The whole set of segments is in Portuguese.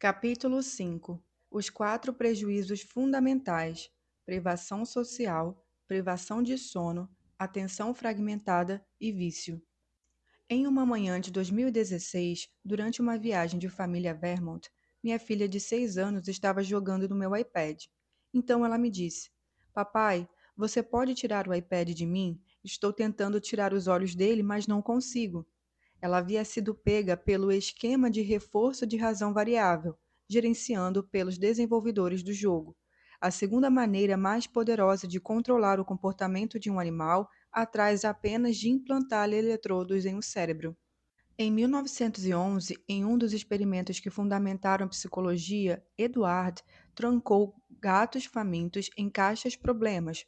Capítulo 5. Os quatro prejuízos fundamentais: privação social, privação de sono, atenção fragmentada e vício. Em uma manhã de 2016, durante uma viagem de família a Vermont, minha filha de 6 anos estava jogando no meu iPad. Então ela me disse: Papai, você pode tirar o iPad de mim? Estou tentando tirar os olhos dele, mas não consigo. Ela havia sido pega pelo esquema de reforço de razão variável, gerenciando pelos desenvolvedores do jogo. A segunda maneira mais poderosa de controlar o comportamento de um animal, atrás apenas de implantar eletrodos em um cérebro. Em 1911, em um dos experimentos que fundamentaram a psicologia, Edward trancou gatos famintos em caixas problemas.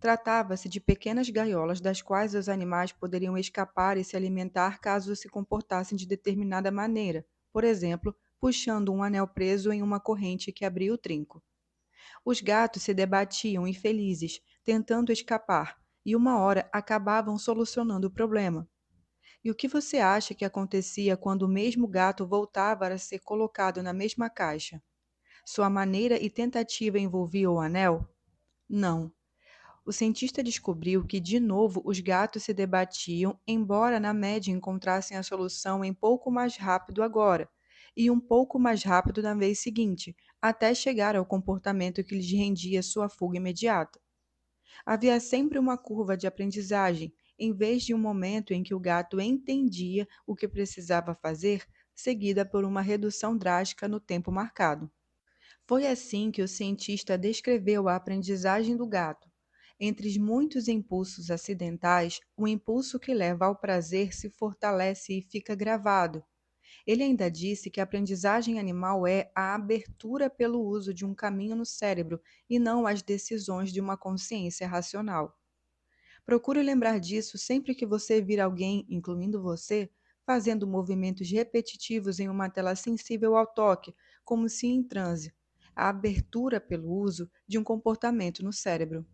Tratava-se de pequenas gaiolas das quais os animais poderiam escapar e se alimentar caso se comportassem de determinada maneira, por exemplo, puxando um anel preso em uma corrente que abria o trinco. Os gatos se debatiam infelizes, tentando escapar, e uma hora acabavam solucionando o problema. E o que você acha que acontecia quando o mesmo gato voltava a ser colocado na mesma caixa? Sua maneira e tentativa envolvia o anel? Não. O cientista descobriu que, de novo, os gatos se debatiam, embora na média encontrassem a solução em pouco mais rápido agora, e um pouco mais rápido na vez seguinte, até chegar ao comportamento que lhes rendia sua fuga imediata. Havia sempre uma curva de aprendizagem, em vez de um momento em que o gato entendia o que precisava fazer, seguida por uma redução drástica no tempo marcado. Foi assim que o cientista descreveu a aprendizagem do gato. Entre os muitos impulsos acidentais, o impulso que leva ao prazer se fortalece e fica gravado. Ele ainda disse que a aprendizagem animal é a abertura pelo uso de um caminho no cérebro e não as decisões de uma consciência racional. Procure lembrar disso sempre que você vir alguém, incluindo você, fazendo movimentos repetitivos em uma tela sensível ao toque, como se em transe. A abertura pelo uso de um comportamento no cérebro.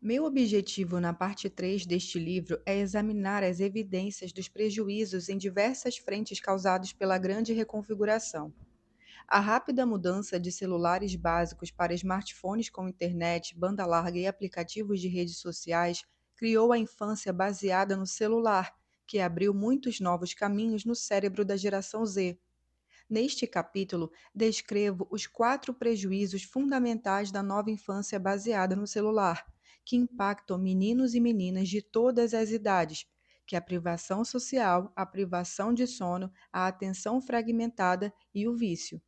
Meu objetivo na parte 3 deste livro é examinar as evidências dos prejuízos em diversas frentes causados pela grande reconfiguração. A rápida mudança de celulares básicos para smartphones com internet, banda larga e aplicativos de redes sociais criou a infância baseada no celular, que abriu muitos novos caminhos no cérebro da geração Z. Neste capítulo, descrevo os 4 prejuízos fundamentais da nova infância baseada no celular, que impactam meninos e meninas de todas as idades, que é a privação social, a privação de sono, a atenção fragmentada e o vício.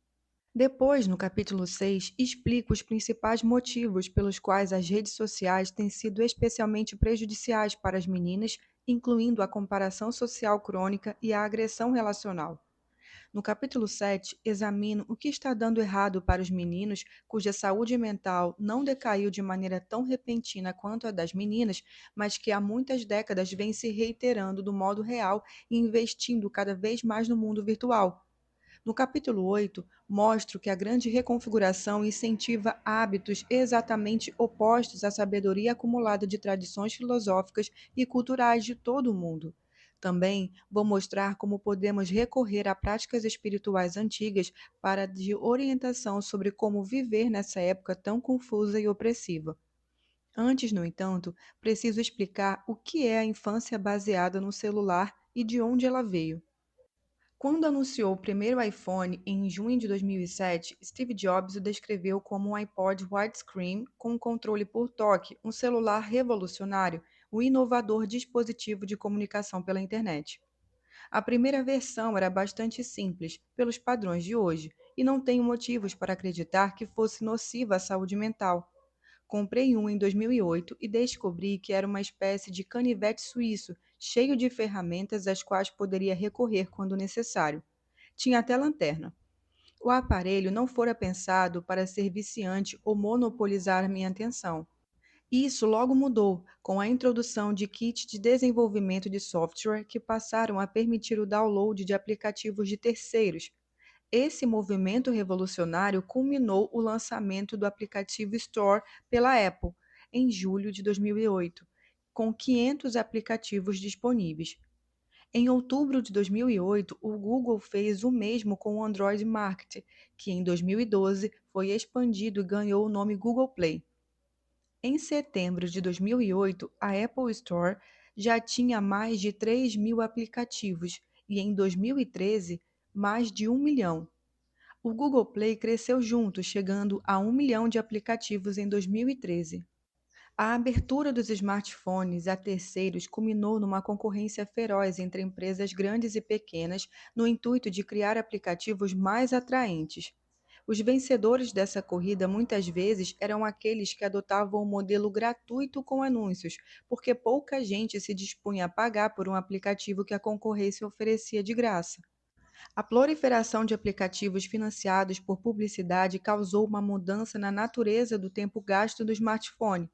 Depois, no capítulo 6, explico os principais motivos pelos quais as redes sociais têm sido especialmente prejudiciais para as meninas, incluindo a comparação social crônica e a agressão relacional. No capítulo 7, examino o que está dando errado para os meninos cuja saúde mental não decaiu de maneira tão repentina quanto a das meninas, mas que há muitas décadas vem se reiterando do modo real e investindo cada vez mais no mundo virtual. No capítulo 8, mostro que a grande reconfiguração incentiva hábitos exatamente opostos à sabedoria acumulada de tradições filosóficas e culturais de todo o mundo. Também vou mostrar como podemos recorrer a práticas espirituais antigas para de orientação sobre como viver nessa época tão confusa e opressiva. Antes, no entanto, preciso explicar o que é a infância baseada no celular e de onde ela veio. Quando anunciou o primeiro iPhone em junho de 2007, Steve Jobs o descreveu como um iPod widescreen com controle por toque, um celular revolucionário, o inovador dispositivo de comunicação pela internet. A primeira versão era bastante simples, pelos padrões de hoje, e não tenho motivos para acreditar que fosse nociva à saúde mental. Comprei um em 2008 e descobri que era uma espécie de canivete suíço, cheio de ferramentas às quais poderia recorrer quando necessário. Tinha até lanterna. O aparelho não fora pensado para ser viciante ou monopolizar minha atenção. Isso logo mudou com a introdução de kits de desenvolvimento de software que passaram a permitir o download de aplicativos de terceiros. Esse movimento revolucionário culminou o lançamento do aplicativo Store pela Apple em julho de 2008, com 500 aplicativos disponíveis. Em outubro de 2008, o Google fez o mesmo com o Android Market, que em 2012 foi expandido e ganhou o nome Google Play. Em setembro de 2008, a Apple Store já tinha mais de 3.000 aplicativos e em 2013, mais de 1 milhão. O Google Play cresceu junto, chegando a 1 milhão de aplicativos em 2013. A abertura dos smartphones a terceiros culminou numa concorrência feroz entre empresas grandes e pequenas, no intuito de criar aplicativos mais atraentes. Os vencedores dessa corrida muitas vezes eram aqueles que adotavam o modelo gratuito com anúncios, porque pouca gente se dispunha a pagar por um aplicativo que a concorrência oferecia de graça. A proliferação de aplicativos financiados por publicidade causou uma mudança na natureza do tempo gasto do smartphone.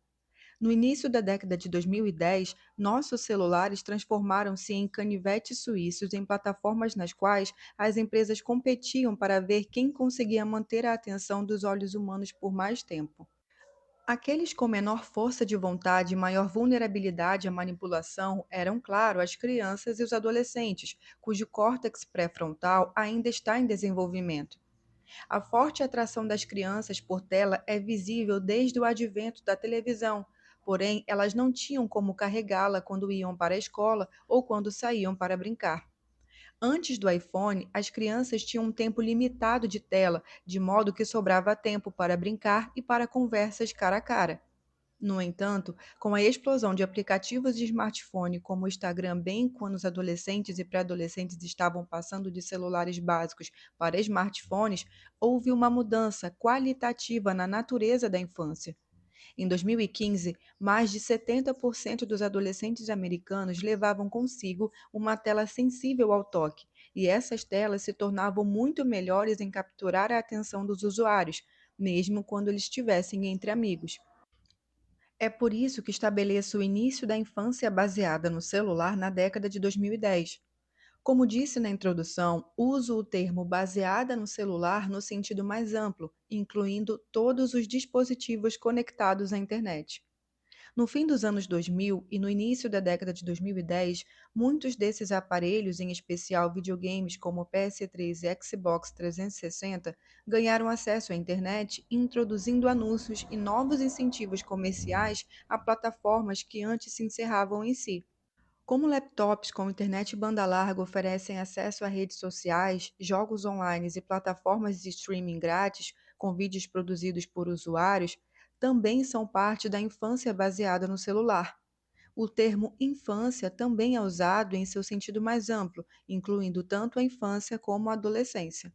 No início da década de 2010, nossos celulares transformaram-se em canivetes suíços em plataformas nas quais as empresas competiam para ver quem conseguia manter a atenção dos olhos humanos por mais tempo. Aqueles com menor força de vontade e maior vulnerabilidade à manipulação eram, claro, as crianças e os adolescentes, cujo córtex pré-frontal ainda está em desenvolvimento. A forte atração das crianças por tela é visível desde o advento da televisão, porém elas não tinham como carregá-la quando iam para a escola ou quando saíam para brincar. Antes do iPhone, as crianças tinham um tempo limitado de tela, de modo que sobrava tempo para brincar e para conversas cara a cara. No entanto, com a explosão de aplicativos de smartphone como o Instagram, bem quando os adolescentes e pré-adolescentes estavam passando de celulares básicos para smartphones, houve uma mudança qualitativa na natureza da infância. Em 2015, mais de 70% dos adolescentes americanos levavam consigo uma tela sensível ao toque, e essas telas se tornavam muito melhores em capturar a atenção dos usuários, mesmo quando eles estivessem entre amigos. É por isso que estabeleço o início da infância baseada no celular na década de 2010. Como disse na introdução, uso o termo baseada no celular no sentido mais amplo, incluindo todos os dispositivos conectados à internet. No fim dos anos 2000 e no início da década de 2010, muitos desses aparelhos, em especial videogames como o PS3 e Xbox 360, ganharam acesso à internet, introduzindo anúncios e novos incentivos comerciais a plataformas que antes se encerravam em si. Como laptops com internet banda larga oferecem acesso a redes sociais, jogos online e plataformas de streaming grátis, com vídeos produzidos por usuários, também são parte da infância baseada no celular. O termo infância também é usado em seu sentido mais amplo, incluindo tanto a infância como a adolescência.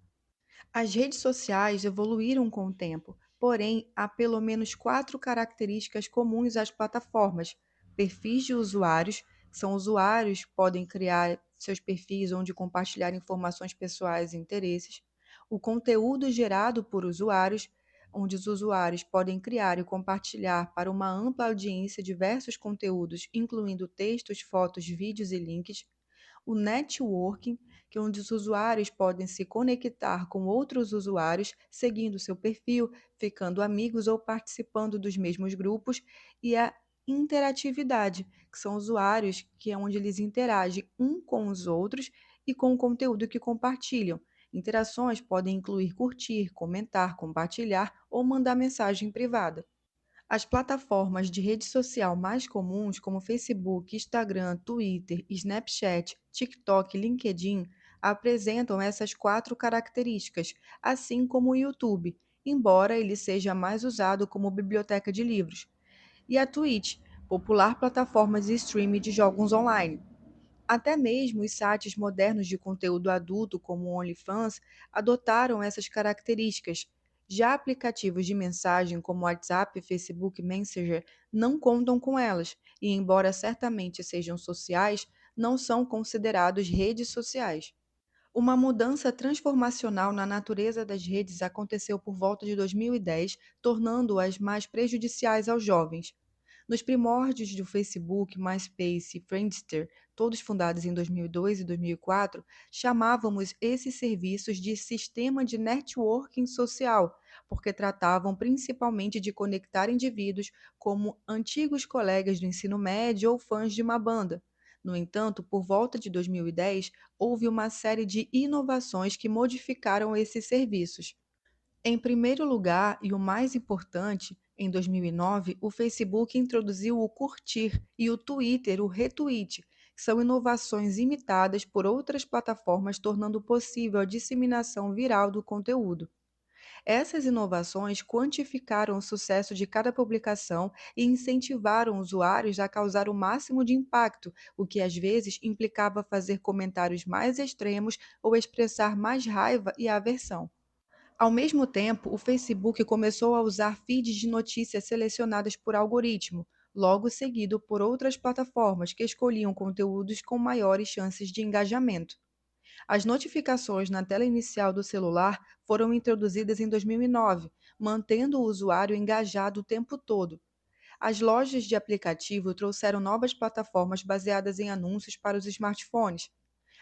As redes sociais evoluíram com o tempo, porém, há pelo menos quatro características comuns às plataformas: perfis de usuários, são usuários que podem criar seus perfis onde compartilhar informações pessoais e interesses, o conteúdo gerado por usuários, onde os usuários podem criar e compartilhar para uma ampla audiência diversos conteúdos, incluindo textos, fotos, vídeos e links, o networking, que é onde os usuários podem se conectar com outros usuários, seguindo seu perfil, ficando amigos ou participando dos mesmos grupos, e a interatividade, que são usuários que é onde eles interagem um com os outros e com o conteúdo que compartilham. Interações podem incluir curtir, comentar, compartilhar ou mandar mensagem privada. As plataformas de rede social mais comuns, como Facebook, Instagram, Twitter, Snapchat, TikTok e LinkedIn, apresentam essas quatro características, assim como o YouTube, embora ele seja mais usado como biblioteca de livros, e a Twitch, popular plataforma de streaming de jogos online. Até mesmo os sites modernos de conteúdo adulto, como o OnlyFans, adotaram essas características. Já aplicativos de mensagem como WhatsApp e Facebook Messenger não contam com elas, e embora certamente sejam sociais, não são considerados redes sociais. Uma mudança transformacional na natureza das redes aconteceu por volta de 2010, tornando-as mais prejudiciais aos jovens. Nos primórdios do Facebook, MySpace e Friendster, todos fundados em 2002 e 2004, chamávamos esses serviços de sistema de networking social, porque tratavam principalmente de conectar indivíduos como antigos colegas do ensino médio ou fãs de uma banda. No entanto, por volta de 2010, houve uma série de inovações que modificaram esses serviços. Em primeiro lugar, e o mais importante, em 2009, o Facebook introduziu o curtir e o Twitter o retweet, que são inovações imitadas por outras plataformas, tornando possível a disseminação viral do conteúdo. Essas inovações quantificaram o sucesso de cada publicação e incentivaram usuários a causar o máximo de impacto, o que às vezes implicava fazer comentários mais extremos ou expressar mais raiva e aversão. Ao mesmo tempo, o Facebook começou a usar feeds de notícias selecionadas por algoritmo, logo seguido por outras plataformas que escolhiam conteúdos com maiores chances de engajamento. As notificações na tela inicial do celular foram introduzidas em 2009, mantendo o usuário engajado o tempo todo. As lojas de aplicativo trouxeram novas plataformas baseadas em anúncios para os smartphones.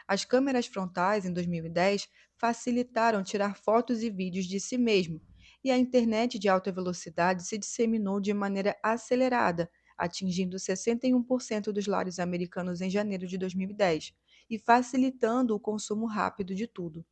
As câmeras frontais, em 2010, facilitaram tirar fotos e vídeos de si mesmo, e a internet de alta velocidade se disseminou de maneira acelerada, atingindo 61% dos lares americanos em janeiro de 2010, e facilitando o consumo rápido de tudo.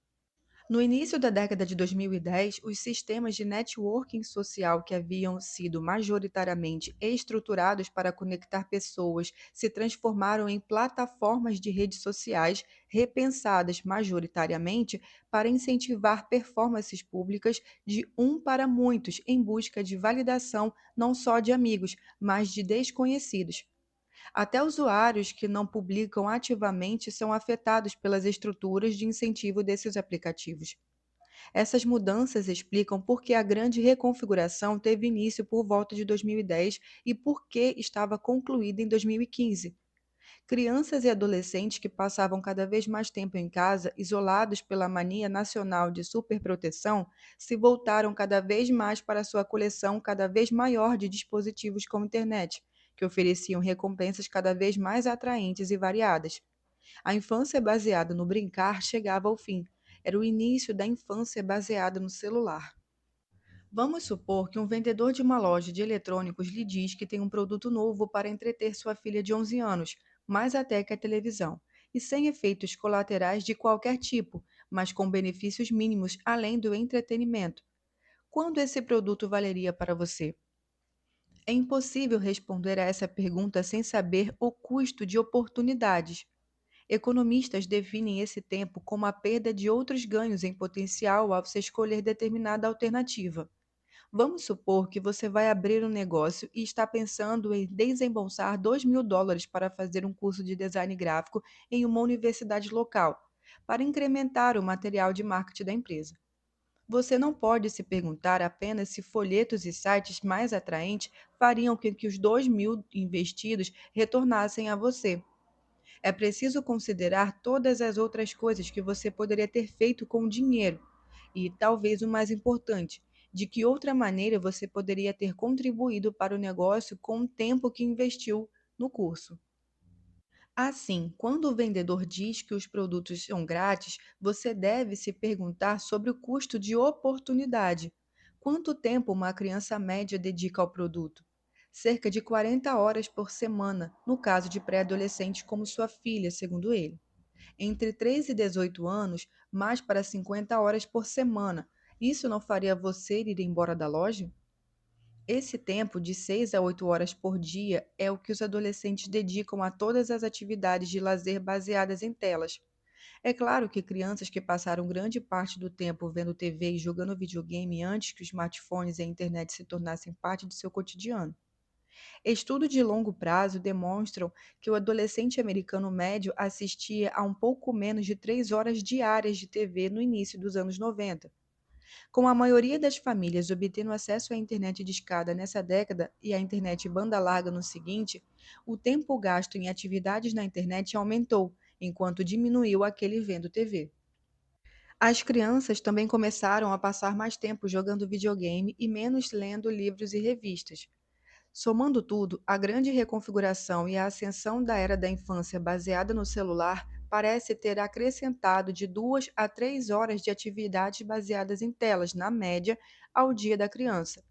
No início da década de 2010, os sistemas de networking social que haviam sido majoritariamente estruturados para conectar pessoas se transformaram em plataformas de redes sociais repensadas majoritariamente para incentivar performances públicas de um para muitos em busca de validação não só de amigos, mas de desconhecidos. Até usuários que não publicam ativamente são afetados pelas estruturas de incentivo desses aplicativos. Essas mudanças explicam por que a grande reconfiguração teve início por volta de 2010 e por que estava concluída em 2015. Crianças e adolescentes que passavam cada vez mais tempo em casa, isolados pela mania nacional de superproteção, se voltaram cada vez mais para sua coleção cada vez maior de dispositivos como internet, que ofereciam recompensas cada vez mais atraentes e variadas. A infância baseada no brincar chegava ao fim. Era o início da infância baseada no celular. Vamos supor que um vendedor de uma loja de eletrônicos lhe diz que tem um produto novo para entreter sua filha de 11 anos, mais até que a televisão, e sem efeitos colaterais de qualquer tipo, mas com benefícios mínimos além do entretenimento. Quanto esse produto valeria para você? É impossível responder a essa pergunta sem saber o custo de oportunidades. Economistas definem esse tempo como a perda de outros ganhos em potencial ao se escolher determinada alternativa. Vamos supor que você vai abrir um negócio e está pensando em desembolsar US$ 2.000 para fazer um curso de design gráfico em uma universidade local, para incrementar o material de marketing da empresa. Você não pode se perguntar apenas se folhetos e sites mais atraentes fariam com que os 2.000 investidos retornassem a você. É preciso considerar todas as outras coisas que você poderia ter feito com o dinheiro e, talvez o mais importante, de que outra maneira você poderia ter contribuído para o negócio com o tempo que investiu no curso. Assim, quando o vendedor diz que os produtos são grátis, você deve se perguntar sobre o custo de oportunidade. Quanto tempo uma criança média dedica ao produto? Cerca de 40 horas por semana, no caso de pré-adolescentes como sua filha, segundo ele. Entre 13 e 18 anos, mais para 50 horas por semana. Isso não faria você ir embora da loja? Esse tempo de 6 a 8 horas por dia é o que os adolescentes dedicam a todas as atividades de lazer baseadas em telas. É claro que crianças que passaram grande parte do tempo vendo TV e jogando videogame antes que os smartphones e a internet se tornassem parte de seu cotidiano. Estudos de longo prazo demonstram que o adolescente americano médio assistia a um pouco menos de 3 horas diárias de TV no início dos anos 90. Com a maioria das famílias obtendo acesso à internet discada nessa década e à internet banda larga no seguinte, o tempo gasto em atividades na internet aumentou, enquanto diminuiu aquele vendo TV. As crianças também começaram a passar mais tempo jogando videogame e menos lendo livros e revistas. Somando tudo, a grande reconfiguração e a ascensão da era da infância baseada no celular parece ter acrescentado de 2 a 3 horas de atividades baseadas em telas, na média, ao dia da criança.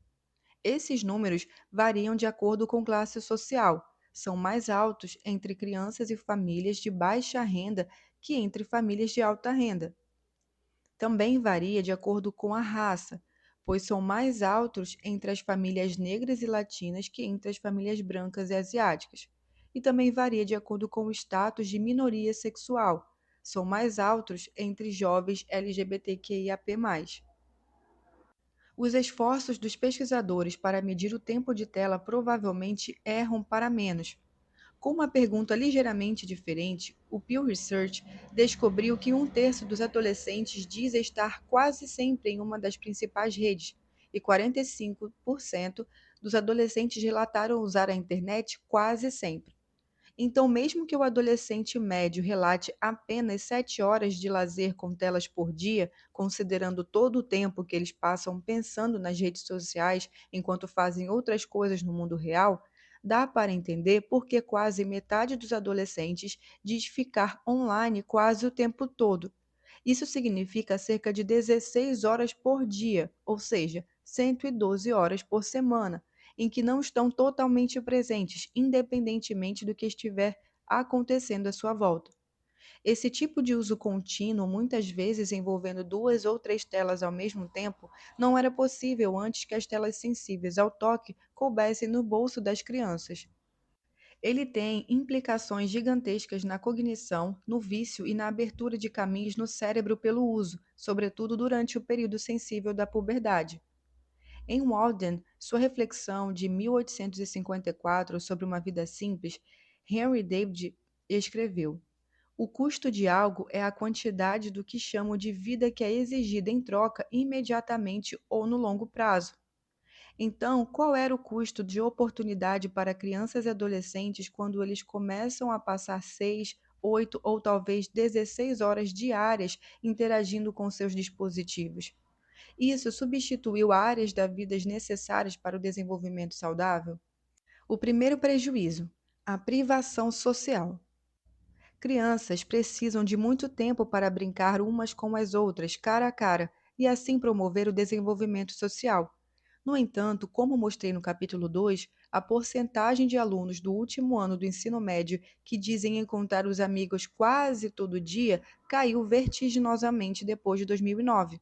Esses números variam de acordo com classe social. são mais altos entre crianças e famílias de baixa renda que entre famílias de alta renda. Também varia de acordo com a raça, pois são mais altos entre as famílias negras e latinas que entre as famílias brancas e asiáticas. E também varia de acordo com o status de minoria sexual. São mais altos entre jovens LGBTQIAP+. Os esforços dos pesquisadores para medir o tempo de tela provavelmente erram para menos. Com uma pergunta ligeiramente diferente, o Pew Research descobriu que um terço dos adolescentes diz estar quase sempre em uma das principais redes, e 45% dos adolescentes relataram usar a internet quase sempre. Então, mesmo que o adolescente médio relate apenas 7 horas de lazer com telas por dia, considerando todo o tempo que eles passam pensando nas redes sociais enquanto fazem outras coisas no mundo real, dá para entender por que quase metade dos adolescentes diz ficar online quase o tempo todo. Isso significa cerca de 16 horas por dia, ou seja, 112 horas por semana, em que não estão totalmente presentes, independentemente do que estiver acontecendo à sua volta. Esse tipo de uso contínuo, muitas vezes envolvendo 2 ou 3 telas ao mesmo tempo, não era possível antes que as telas sensíveis ao toque coubessem no bolso das crianças. Ele tem implicações gigantescas na cognição, no vício e na abertura de caminhos no cérebro pelo uso, sobretudo durante o período sensível da puberdade. Em Walden, sua reflexão de 1854 sobre uma vida simples, Henry David escreveu: o custo de algo é a quantidade do que chamo de vida que é exigida em troca imediatamente ou no longo prazo. Então, qual era o custo de oportunidade para crianças e adolescentes quando eles começam a passar 6, 8 ou talvez 16 horas diárias interagindo com seus dispositivos? Isso substituiu áreas da vida necessárias para o desenvolvimento saudável? O primeiro prejuízo: a privação social. Crianças precisam de muito tempo para brincar umas com as outras, cara a cara, e assim promover o desenvolvimento social. No entanto, como mostrei no capítulo 2, a porcentagem de alunos do último ano do ensino médio que dizem encontrar os amigos quase todo dia caiu vertiginosamente depois de 2009.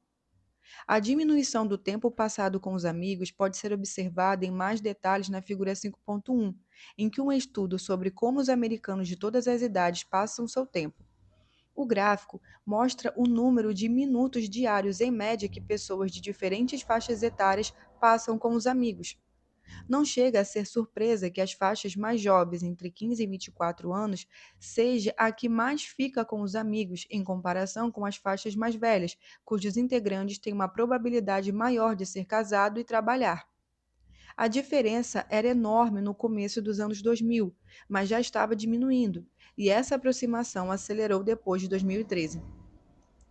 A diminuição do tempo passado com os amigos pode ser observada em mais detalhes na figura 5.1, em que um estudo sobre como os americanos de todas as idades passam seu tempo. O gráfico mostra o número de minutos diários em média que pessoas de diferentes faixas etárias passam com os amigos. Não chega a ser surpresa que as faixas mais jovens, entre 15 e 24 anos, seja a que mais fica com os amigos, em comparação com as faixas mais velhas, cujos integrantes têm uma probabilidade maior de ser casado e trabalhar. A diferença era enorme no começo dos anos 2000, mas já estava diminuindo, e essa aproximação acelerou depois de 2013.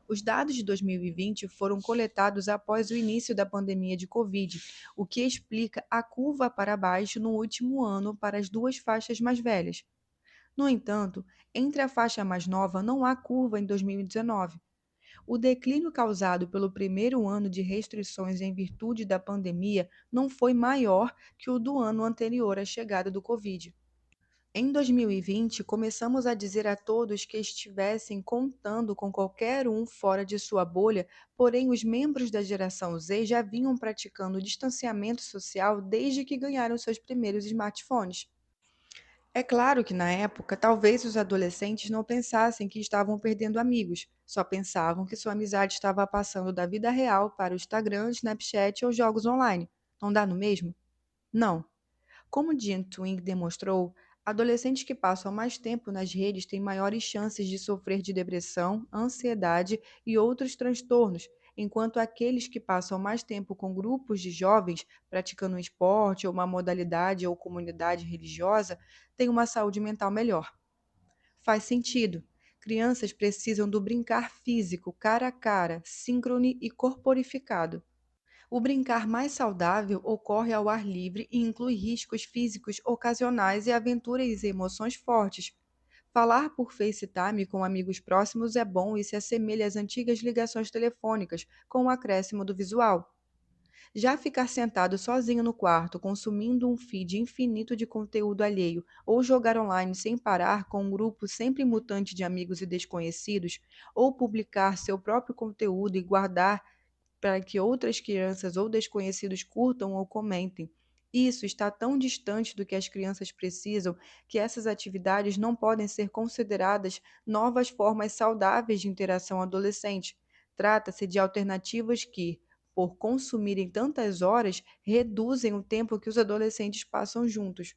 Os dados de 2020 foram coletados após o início da pandemia de Covid, o que explica a curva para baixo no último ano para as duas faixas mais velhas. No entanto, entre a faixa mais nova não há curva em 2019. O declínio causado pelo primeiro ano de restrições em virtude da pandemia não foi maior que o do ano anterior à chegada do Covid. Em 2020, começamos a dizer a todos que estivessem contando com qualquer um fora de sua bolha, porém os membros da geração Z já vinham praticando o distanciamento social desde que ganharam seus primeiros smartphones. É claro que na época, talvez os adolescentes não pensassem que estavam perdendo amigos, só pensavam que sua amizade estava passando da vida real para o Instagram, Snapchat ou jogos online. Não dá no mesmo? Não. Como Jean Twenge demonstrou, adolescentes que passam mais tempo nas redes têm maiores chances de sofrer de depressão, ansiedade e outros transtornos, enquanto aqueles que passam mais tempo com grupos de jovens praticando um esporte ou uma modalidade ou comunidade religiosa têm uma saúde mental melhor. Faz sentido. Crianças precisam do brincar físico, cara a cara, síncrone e corporificado. O brincar mais saudável ocorre ao ar livre e inclui riscos físicos ocasionais e aventuras e emoções fortes. Falar por FaceTime com amigos próximos é bom e se assemelha às antigas ligações telefônicas, com o acréscimo do visual. Já ficar sentado sozinho no quarto, consumindo um feed infinito de conteúdo alheio, ou jogar online sem parar com um grupo sempre mutante de amigos e desconhecidos, ou publicar seu próprio conteúdo e guardar para que outras crianças ou desconhecidos curtam ou comentem. Isso está tão distante do que as crianças precisam que essas atividades não podem ser consideradas novas formas saudáveis de interação adolescente. Trata-se de alternativas que, por consumirem tantas horas, reduzem o tempo que os adolescentes passam juntos.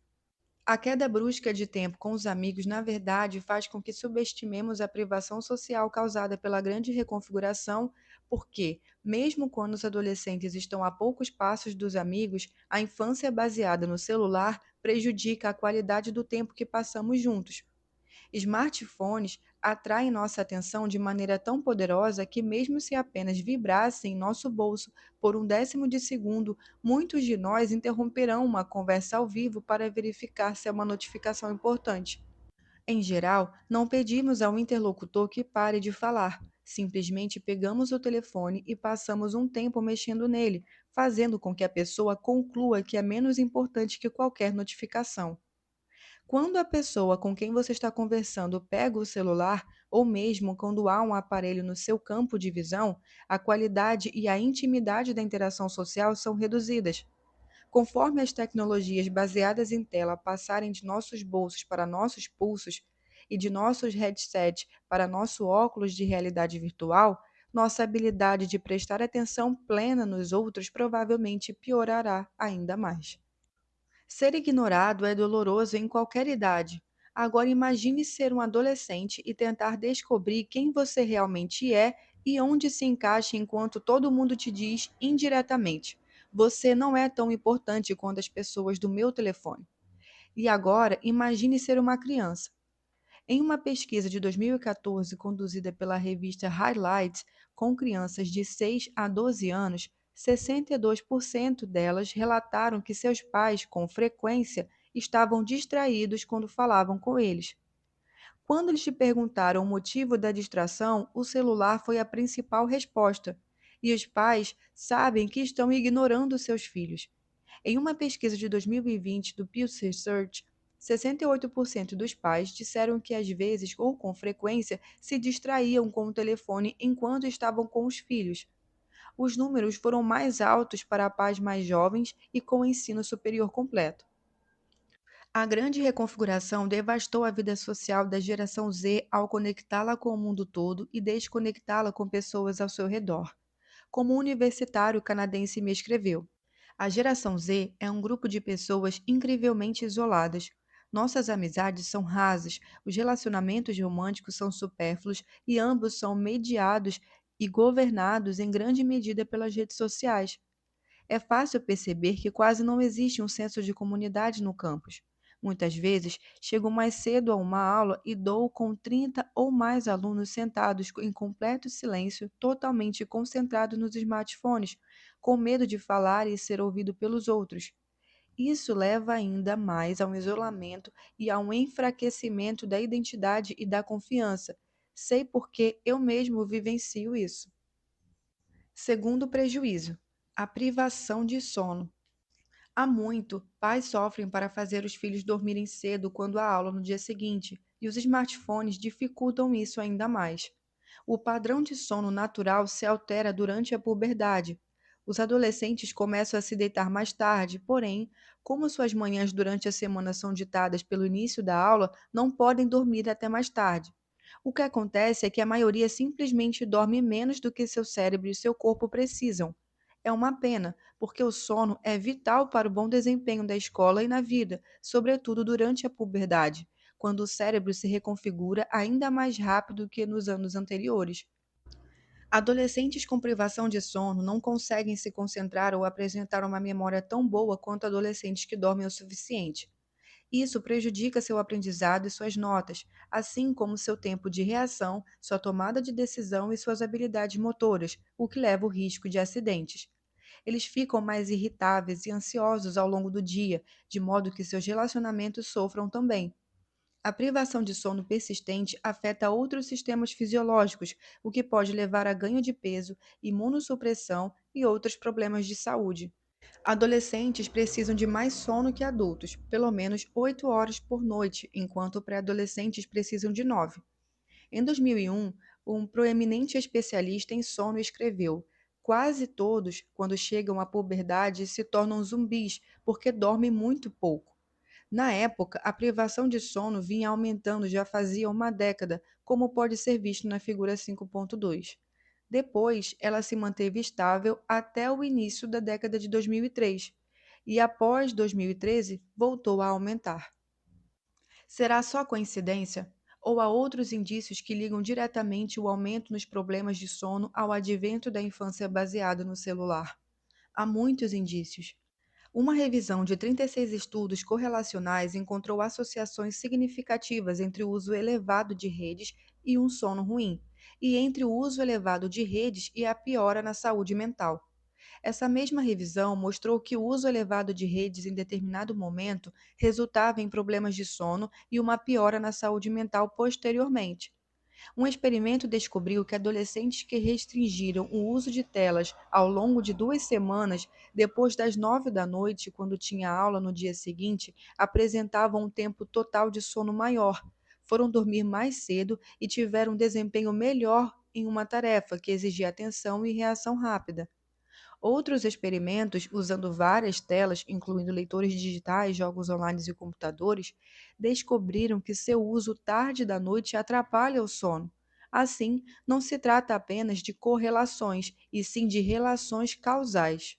A queda brusca de tempo com os amigos, na verdade, faz com que subestimemos a privação social causada pela grande reconfiguração, porque, mesmo quando os adolescentes estão a poucos passos dos amigos, a infância baseada no celular prejudica a qualidade do tempo que passamos juntos. Smartphones atraem nossa atenção de maneira tão poderosa que, mesmo se apenas vibrassem em nosso bolso por um décimo de segundo, muitos de nós interromperão uma conversa ao vivo para verificar se é uma notificação importante. Em geral, não pedimos ao interlocutor que pare de falar. Simplesmente pegamos o telefone e passamos um tempo mexendo nele, fazendo com que a pessoa conclua que é menos importante que qualquer notificação. Quando a pessoa com quem você está conversando pega o celular, ou mesmo quando há um aparelho no seu campo de visão, a qualidade e a intimidade da interação social são reduzidas. Conforme as tecnologias baseadas em tela passarem de nossos bolsos para nossos pulsos e de nossos headsets para nosso óculos de realidade virtual, nossa habilidade de prestar atenção plena nos outros provavelmente piorará ainda mais. Ser ignorado é doloroso em qualquer idade. Agora imagine ser um adolescente e tentar descobrir quem você realmente é e onde se encaixa enquanto todo mundo te diz indiretamente: você não é tão importante quanto as pessoas do meu telefone. E agora imagine ser uma criança. Em uma pesquisa de 2014 conduzida pela revista Highlights com crianças de 6 a 12 anos, 62% delas relataram que seus pais, com frequência, estavam distraídos quando falavam com eles. Quando eles te perguntaram o motivo da distração, o celular foi a principal resposta. E os pais sabem que estão ignorando seus filhos. Em uma pesquisa de 2020 do Pew Research, 68% dos pais disseram que às vezes ou com frequência se distraíam com o telefone enquanto estavam com os filhos. Os números foram mais altos para pais mais jovens e com ensino superior completo. A grande reconfiguração devastou a vida social da geração Z ao conectá-la com o mundo todo e desconectá-la com pessoas ao seu redor. Como um universitário canadense me escreveu: a geração Z é um grupo de pessoas incrivelmente isoladas. Nossas amizades são rasas, os relacionamentos românticos são supérfluos e ambos são mediados e governados em grande medida pelas redes sociais. É fácil perceber que quase não existe um senso de comunidade no campus. Muitas vezes, chego mais cedo a uma aula e dou com 30 ou mais alunos sentados em completo silêncio, totalmente concentrados nos smartphones, com medo de falar e ser ouvido pelos outros. Isso leva ainda mais a um isolamento e a um enfraquecimento da identidade e da confiança. Sei porque eu mesmo vivencio isso. Segundo prejuízo, a privação de sono. Há muito, pais sofrem para fazer os filhos dormirem cedo quando há aula no dia seguinte, e os smartphones dificultam isso ainda mais. O padrão de sono natural se altera durante a puberdade. Os adolescentes começam a se deitar mais tarde, porém, como suas manhãs durante a semana são ditadas pelo início da aula, não podem dormir até mais tarde. O que acontece é que a maioria simplesmente dorme menos do que seu cérebro e seu corpo precisam. É uma pena, porque o sono é vital para o bom desempenho da escola e na vida, sobretudo durante a puberdade, quando o cérebro se reconfigura ainda mais rápido que nos anos anteriores. Adolescentes com privação de sono não conseguem se concentrar ou apresentar uma memória tão boa quanto adolescentes que dormem o suficiente. Isso prejudica seu aprendizado e suas notas, assim como seu tempo de reação, sua tomada de decisão e suas habilidades motoras, o que leva ao risco de acidentes. Eles ficam mais irritáveis e ansiosos ao longo do dia, de modo que seus relacionamentos sofram também. A privação de sono persistente afeta outros sistemas fisiológicos, o que pode levar a ganho de peso, imunossupressão e outros problemas de saúde. Adolescentes precisam de mais sono que adultos, pelo menos 8 horas por noite, enquanto pré-adolescentes precisam de 9. Em 2001, um proeminente especialista em sono escreveu: quase todos, quando chegam à puberdade, se tornam zumbis porque dormem muito pouco. Na época, a privação de sono vinha aumentando já fazia uma década, como pode ser visto na figura 5.2. Depois, ela se manteve estável até o início da década de 2003, e após 2013 voltou a aumentar. Será só coincidência? Ou há outros indícios que ligam diretamente o aumento nos problemas de sono ao advento da infância baseada no celular? Há muitos indícios. Uma revisão de 36 estudos correlacionais encontrou associações significativas entre o uso elevado de redes e um sono ruim, e entre o uso elevado de redes e a piora na saúde mental. Essa mesma revisão mostrou que o uso elevado de redes em determinado momento resultava em problemas de sono e uma piora na saúde mental posteriormente. Um experimento descobriu que adolescentes que restringiram o uso de telas ao longo de 2 semanas, depois das 9 da noite, quando tinha aula no dia seguinte, apresentavam um tempo total de sono maior, foram dormir mais cedo e tiveram um desempenho melhor em uma tarefa que exigia atenção e reação rápida. Outros experimentos, usando várias telas, incluindo leitores digitais, jogos online e computadores, descobriram que seu uso tarde da noite atrapalha o sono. Assim, não se trata apenas de correlações, e sim de relações causais.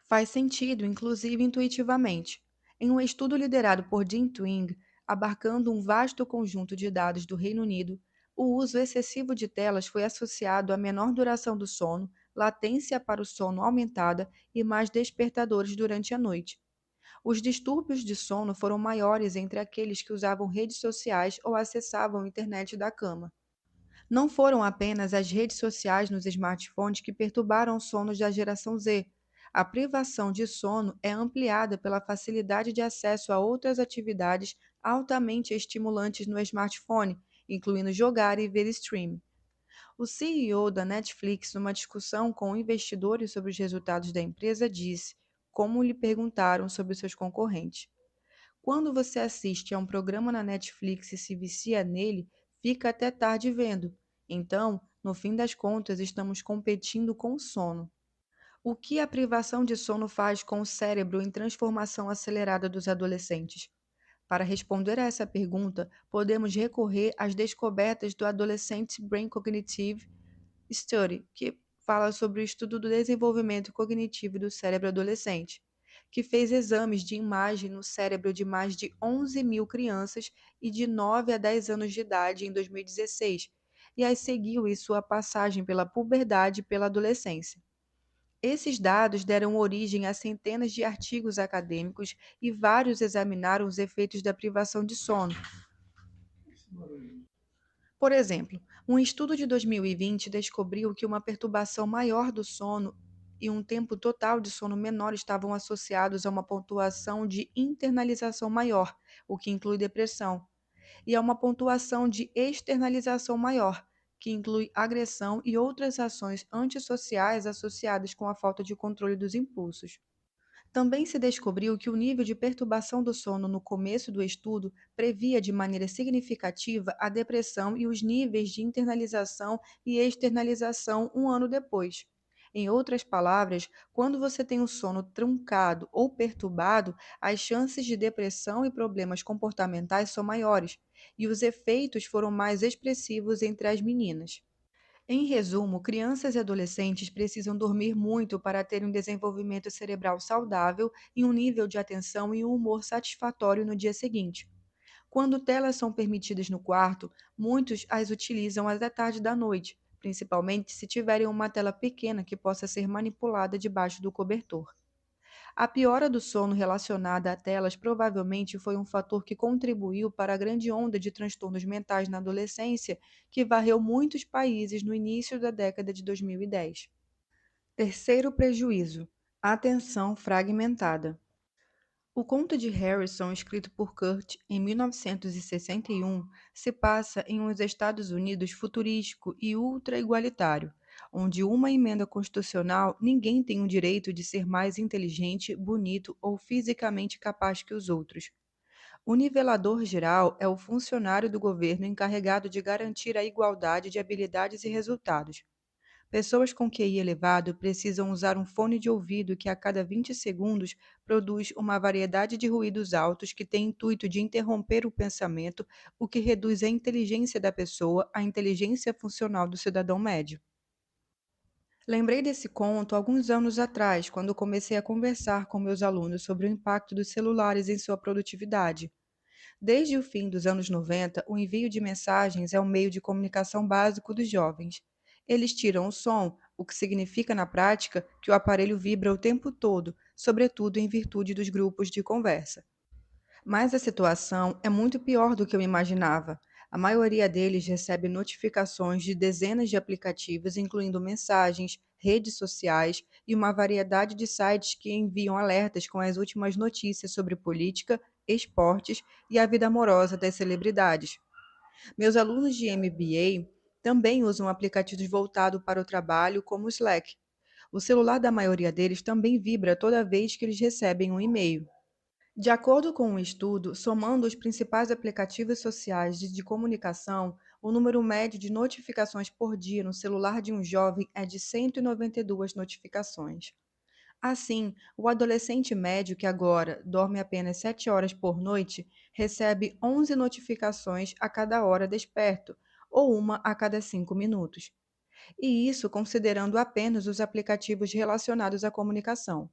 Faz sentido, inclusive intuitivamente. Em um estudo liderado por Jim Twing, abarcando um vasto conjunto de dados do Reino Unido, o uso excessivo de telas foi associado a menor duração do sono, latência para o sono aumentada e mais despertadores durante a noite. Os distúrbios de sono foram maiores entre aqueles que usavam redes sociais ou acessavam a internet da cama. Não foram apenas as redes sociais nos smartphones que perturbaram o sono da geração Z. A privação de sono é ampliada pela facilidade de acesso a outras atividades altamente estimulantes no smartphone, incluindo jogar e ver streaming. O CEO da Netflix, numa discussão com investidores sobre os resultados da empresa, disse, como lhe perguntaram sobre seus concorrentes: quando você assiste a um programa na Netflix e se vicia nele, fica até tarde vendo. Então, no fim das contas, estamos competindo com o sono. O que a privação de sono faz com o cérebro em transformação acelerada dos adolescentes? Para responder a essa pergunta, podemos recorrer às descobertas do Adolescent Brain Cognitive Study, que fala sobre o estudo do desenvolvimento cognitivo do cérebro adolescente, que fez exames de imagem no cérebro de mais de 11 mil crianças e de 9 a 10 anos de idade em 2016, e as seguiu em sua passagem pela puberdade e pela adolescência. Esses dados deram origem a centenas de artigos acadêmicos e vários examinaram os efeitos da privação de sono. Por exemplo, um estudo de 2020 descobriu que uma perturbação maior do sono e um tempo total de sono menor estavam associados a uma pontuação de internalização maior, o que inclui depressão, e a uma pontuação de externalização maior, que inclui agressão e outras ações antissociais associadas com a falta de controle dos impulsos. Também se descobriu que o nível de perturbação do sono no começo do estudo previa de maneira significativa a depressão e os níveis de internalização e externalização um ano depois. Em outras palavras, quando você tem o sono truncado ou perturbado, as chances de depressão e problemas comportamentais são maiores, e os efeitos foram mais expressivos entre as meninas. Em resumo, crianças e adolescentes precisam dormir muito para terem um desenvolvimento cerebral saudável e um nível de atenção e um humor satisfatório no dia seguinte. Quando telas são permitidas no quarto, muitos as utilizam até tarde da noite, principalmente se tiverem uma tela pequena que possa ser manipulada debaixo do cobertor. A piora do sono relacionada a telas provavelmente foi um fator que contribuiu para a grande onda de transtornos mentais na adolescência que varreu muitos países no início da década de 2010. Terceiro prejuízo: atenção fragmentada. O conto de Harrison, escrito por Kurt em 1961, se passa em uns Estados Unidos futurístico e ultra-igualitário, onde uma emenda constitucional ninguém tem o direito de ser mais inteligente, bonito ou fisicamente capaz que os outros. O nivelador geral é o funcionário do governo encarregado de garantir a igualdade de habilidades e resultados. Pessoas com QI elevado precisam usar um fone de ouvido que a cada 20 segundos produz uma variedade de ruídos altos que tem intuito de interromper o pensamento, o que reduz a inteligência da pessoa à inteligência funcional do cidadão médio. Lembrei desse conto alguns anos atrás, quando comecei a conversar com meus alunos sobre o impacto dos celulares em sua produtividade. Desde o fim dos anos 90, o envio de mensagens é o meio de comunicação básico dos jovens. Eles tiram o som, o que significa na prática que o aparelho vibra o tempo todo, sobretudo em virtude dos grupos de conversa. Mas a situação é muito pior do que eu imaginava. A maioria deles recebe notificações de dezenas de aplicativos, incluindo mensagens, redes sociais e uma variedade de sites que enviam alertas com as últimas notícias sobre política, esportes e a vida amorosa das celebridades. Meus alunos de MBA também usam aplicativos voltados para o trabalho, como o Slack. O celular da maioria deles também vibra toda vez que eles recebem um e-mail. De acordo com um estudo, somando os principais aplicativos sociais de comunicação, o número médio de notificações por dia no celular de um jovem é de 192 notificações. Assim, o adolescente médio, que agora dorme apenas 7 horas por noite, recebe 11 notificações a cada hora desperto, ou uma a cada 5 minutos. E isso considerando apenas os aplicativos relacionados à comunicação.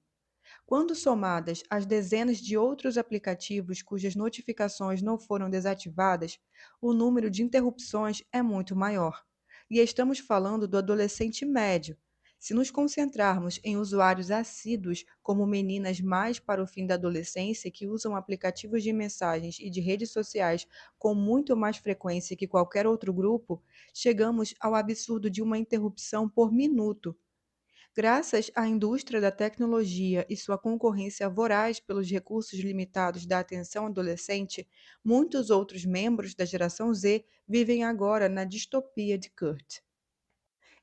Quando somadas as dezenas de outros aplicativos cujas notificações não foram desativadas, o número de interrupções é muito maior. E estamos falando do adolescente médio. Se nos concentrarmos em usuários assíduos, como meninas mais para o fim da adolescência que usam aplicativos de mensagens e de redes sociais com muito mais frequência que qualquer outro grupo, chegamos ao absurdo de uma interrupção por minuto. Graças à indústria da tecnologia e sua concorrência voraz pelos recursos limitados da atenção adolescente, muitos outros membros da geração Z vivem agora na distopia de Kurt.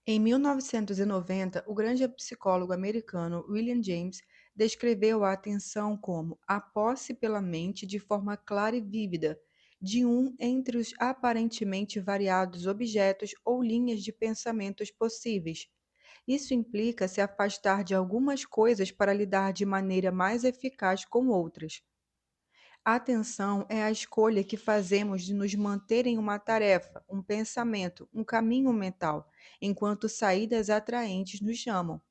Em 1990, o grande psicólogo americano William James descreveu a atenção como a posse pela mente de forma clara e vívida de um entre os aparentemente variados objetos ou linhas de pensamentos possíveis. Isso implica se afastar de algumas coisas para lidar de maneira mais eficaz com outras. A atenção é a escolha que fazemos de nos manter em uma tarefa, um pensamento, um caminho mental, enquanto saídas atraentes nos chamam.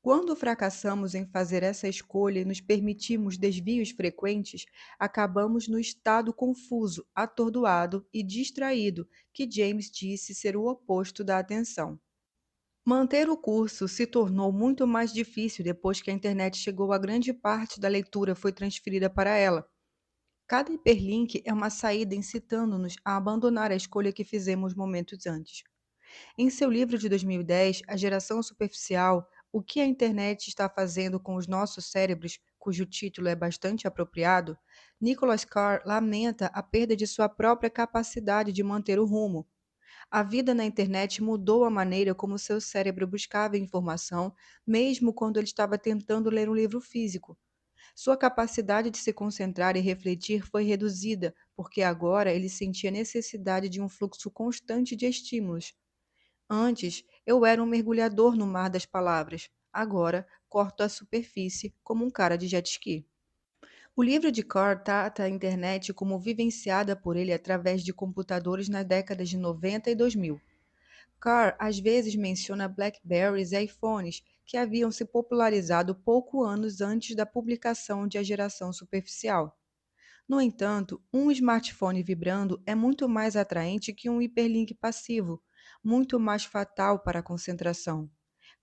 Quando fracassamos em fazer essa escolha e nos permitimos desvios frequentes, acabamos no estado confuso, atordoado e distraído, que James disse ser o oposto da atenção. Manter o curso se tornou muito mais difícil depois que a internet chegou a grande parte da leitura foi transferida para ela. Cada hiperlink é uma saída incitando-nos a abandonar a escolha que fizemos momentos antes. Em seu livro de 2010, A Geração Superficial, O que a Internet está fazendo com os nossos cérebros, cujo título é bastante apropriado, Nicholas Carr lamenta a perda de sua própria capacidade de manter o rumo. A vida na internet mudou a maneira como seu cérebro buscava informação, mesmo quando ele estava tentando ler um livro físico. Sua capacidade de se concentrar e refletir foi reduzida, porque agora ele sentia necessidade de um fluxo constante de estímulos. Antes, eu era um mergulhador no mar das palavras. Agora, corto a superfície como um cara de jet ski. O livro de Carr trata a internet como vivenciada por ele através de computadores nas décadas de 90 e 2000. Carr às vezes menciona Blackberries e iPhones, que haviam se popularizado pouco anos antes da publicação de A Geração Superficial. No entanto, um smartphone vibrando é muito mais atraente que um hiperlink passivo, muito mais fatal para a concentração.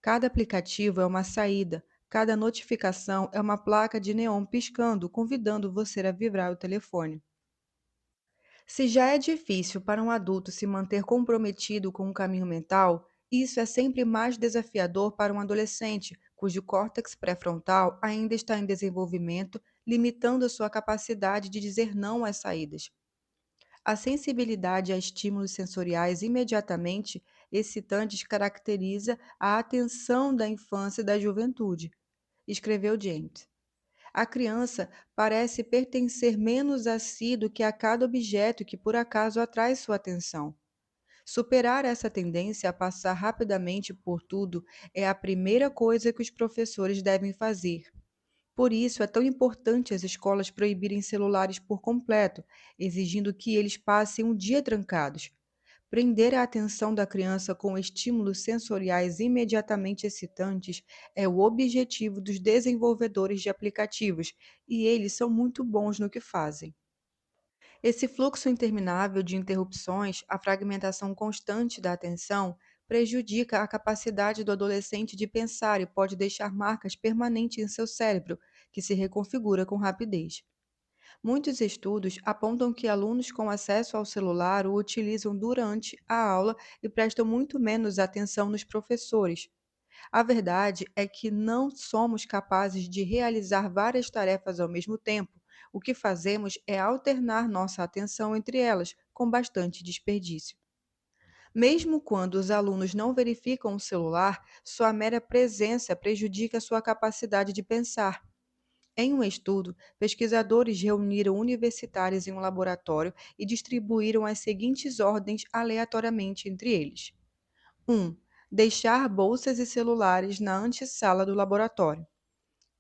Cada aplicativo é uma saída, cada notificação é uma placa de neon piscando, convidando você a vibrar o telefone. Se já é difícil para um adulto se manter comprometido com um caminho mental, isso é sempre mais desafiador para um adolescente, cujo córtex pré-frontal ainda está em desenvolvimento, limitando a sua capacidade de dizer não às saídas. A sensibilidade a estímulos sensoriais imediatamente excitantes caracteriza a atenção da infância e da juventude, escreveu James. A criança parece pertencer menos a si do que a cada objeto que por acaso atrai sua atenção. Superar essa tendência a passar rapidamente por tudo é a primeira coisa que os professores devem fazer. Por isso, é tão importante as escolas proibirem celulares por completo, exigindo que eles passem um dia trancados. Prender a atenção da criança com estímulos sensoriais imediatamente excitantes é o objetivo dos desenvolvedores de aplicativos, e eles são muito bons no que fazem. Esse fluxo interminável de interrupções, a fragmentação constante da atenção, prejudica a capacidade do adolescente de pensar e pode deixar marcas permanentes em seu cérebro, que se reconfigura com rapidez. Muitos estudos apontam que alunos com acesso ao celular o utilizam durante a aula e prestam muito menos atenção nos professores. A verdade é que não somos capazes de realizar várias tarefas ao mesmo tempo. O que fazemos é alternar nossa atenção entre elas, com bastante desperdício. Mesmo quando os alunos não verificam o celular, sua mera presença prejudica sua capacidade de pensar. Em um estudo, pesquisadores reuniram universitários em um laboratório e distribuíram as seguintes ordens aleatoriamente entre eles: 1. Deixar bolsas e celulares na antessala do laboratório.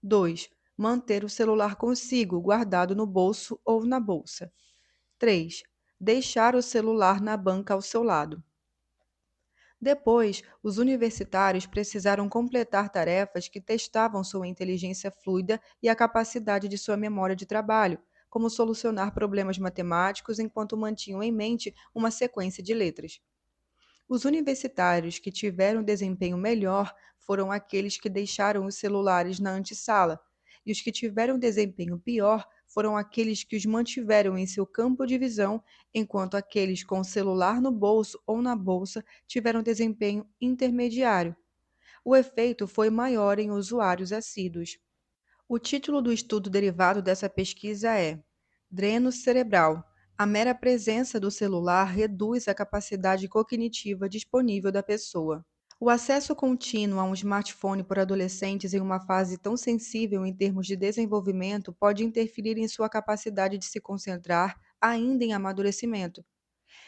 2. Manter o celular consigo, guardado no bolso ou na bolsa. 3. Deixar o celular na banca ao seu lado. Depois, os universitários precisaram completar tarefas que testavam sua inteligência fluida e a capacidade de sua memória de trabalho, como solucionar problemas matemáticos enquanto mantinham em mente uma sequência de letras. Os universitários que tiveram desempenho melhor foram aqueles que deixaram os celulares na antessala, e os que tiveram desempenho pior foram aqueles que os mantiveram em seu campo de visão, enquanto aqueles com o celular no bolso ou na bolsa tiveram desempenho intermediário. O efeito foi maior em usuários assíduos. O título do estudo derivado dessa pesquisa é Dreno Cerebral. A mera presença do celular reduz a capacidade cognitiva disponível da pessoa. O acesso contínuo a um smartphone por adolescentes em uma fase tão sensível em termos de desenvolvimento pode interferir em sua capacidade de se concentrar, ainda em amadurecimento.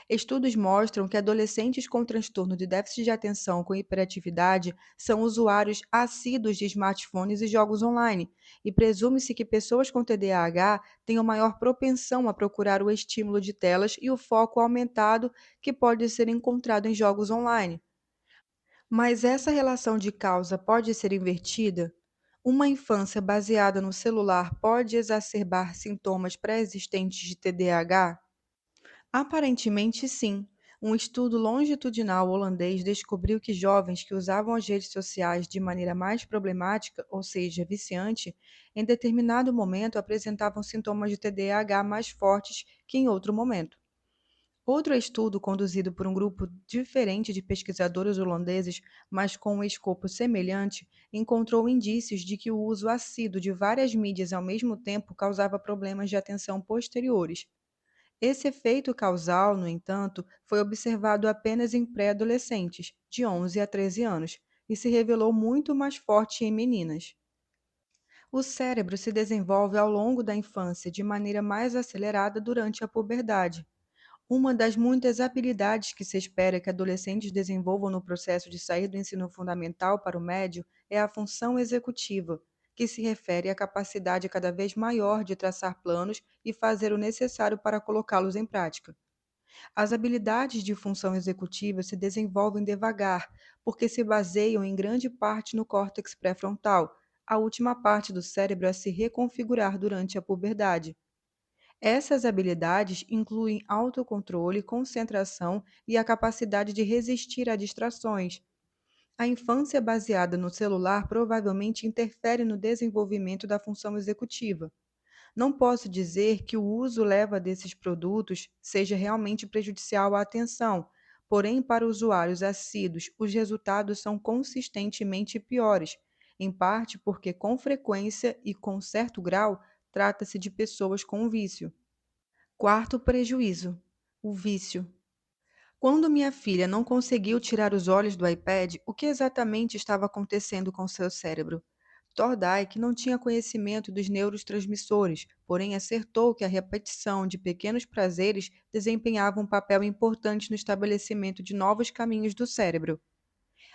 Estudos mostram que adolescentes com transtorno de déficit de atenção com hiperatividade são usuários assíduos de smartphones e jogos online, e presume-se que pessoas com TDAH tenham maior propensão a procurar o estímulo de telas e o foco aumentado que pode ser encontrado em jogos online. Mas essa relação de causa pode ser invertida? Uma infância baseada no celular pode exacerbar sintomas pré-existentes de TDAH? Aparentemente, sim. Um estudo longitudinal holandês descobriu que jovens que usavam as redes sociais de maneira mais problemática, ou seja, viciante, em determinado momento apresentavam sintomas de TDAH mais fortes que em outro momento. Outro estudo, conduzido por um grupo diferente de pesquisadores holandeses, mas com um escopo semelhante, encontrou indícios de que o uso assíduo de várias mídias ao mesmo tempo causava problemas de atenção posteriores. Esse efeito causal, no entanto, foi observado apenas em pré-adolescentes, de 11 a 13 anos, e se revelou muito mais forte em meninas. O cérebro se desenvolve ao longo da infância de maneira mais acelerada durante a puberdade. Uma das muitas habilidades que se espera que adolescentes desenvolvam no processo de sair do ensino fundamental para o médio é a função executiva, que se refere à capacidade cada vez maior de traçar planos e fazer o necessário para colocá-los em prática. As habilidades de função executiva se desenvolvem devagar, porque se baseiam em grande parte no córtex pré-frontal, a última parte do cérebro a se reconfigurar durante a puberdade. Essas habilidades incluem autocontrole, concentração e a capacidade de resistir a distrações. A infância baseada no celular provavelmente interfere no desenvolvimento da função executiva. Não posso dizer que o uso leva desses produtos seja realmente prejudicial à atenção, porém, para usuários assíduos, os resultados são consistentemente piores, em parte porque, com frequência e com certo grau, trata-se de pessoas com vício. Quarto prejuízo: o vício. Quando minha filha não conseguiu tirar os olhos do iPad, o que exatamente estava acontecendo com seu cérebro? Thorndike não tinha conhecimento dos neurotransmissores, porém acertou que a repetição de pequenos prazeres desempenhava um papel importante no estabelecimento de novos caminhos do cérebro.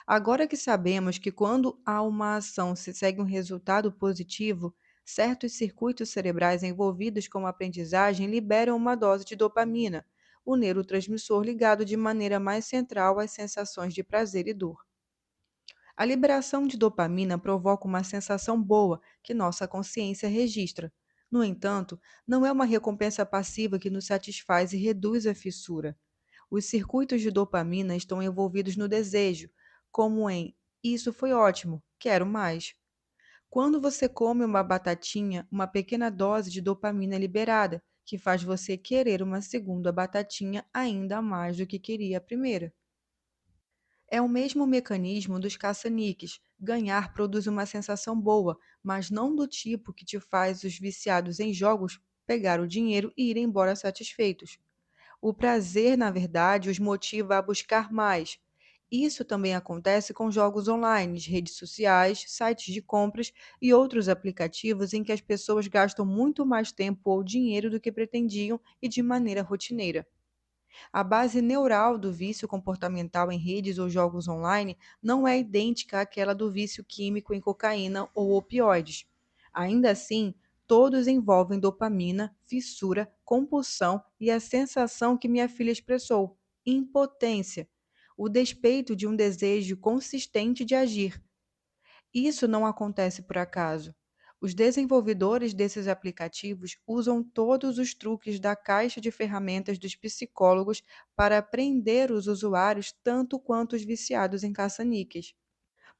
Agora que sabemos que quando há uma ação se segue um resultado positivo, certos circuitos cerebrais envolvidos com a aprendizagem liberam uma dose de dopamina, o neurotransmissor ligado de maneira mais central às sensações de prazer e dor. A liberação de dopamina provoca uma sensação boa que nossa consciência registra. No entanto, não é uma recompensa passiva que nos satisfaz e reduz a fissura. Os circuitos de dopamina estão envolvidos no desejo, como em isso foi ótimo, quero mais. Quando você come uma batatinha, uma pequena dose de dopamina é liberada, que faz você querer uma segunda batatinha ainda mais do que queria a primeira. É o mesmo mecanismo dos caça-níqueis. Ganhar produz uma sensação boa, mas não do tipo que te faz os viciados em jogos pegar o dinheiro e ir embora satisfeitos. O prazer, na verdade, os motiva a buscar mais. Isso também acontece com jogos online, redes sociais, sites de compras e outros aplicativos em que as pessoas gastam muito mais tempo ou dinheiro do que pretendiam e de maneira rotineira. A base neural do vício comportamental em redes ou jogos online não é idêntica àquela do vício químico em cocaína ou opioides. Ainda assim, todos envolvem dopamina, fissura, compulsão e a sensação que minha filha expressou: impotência, o despeito de um desejo consistente de agir. Isso não acontece por acaso. Os desenvolvedores desses aplicativos usam todos os truques da caixa de ferramentas dos psicólogos para prender os usuários tanto quanto os viciados em caça-níqueis.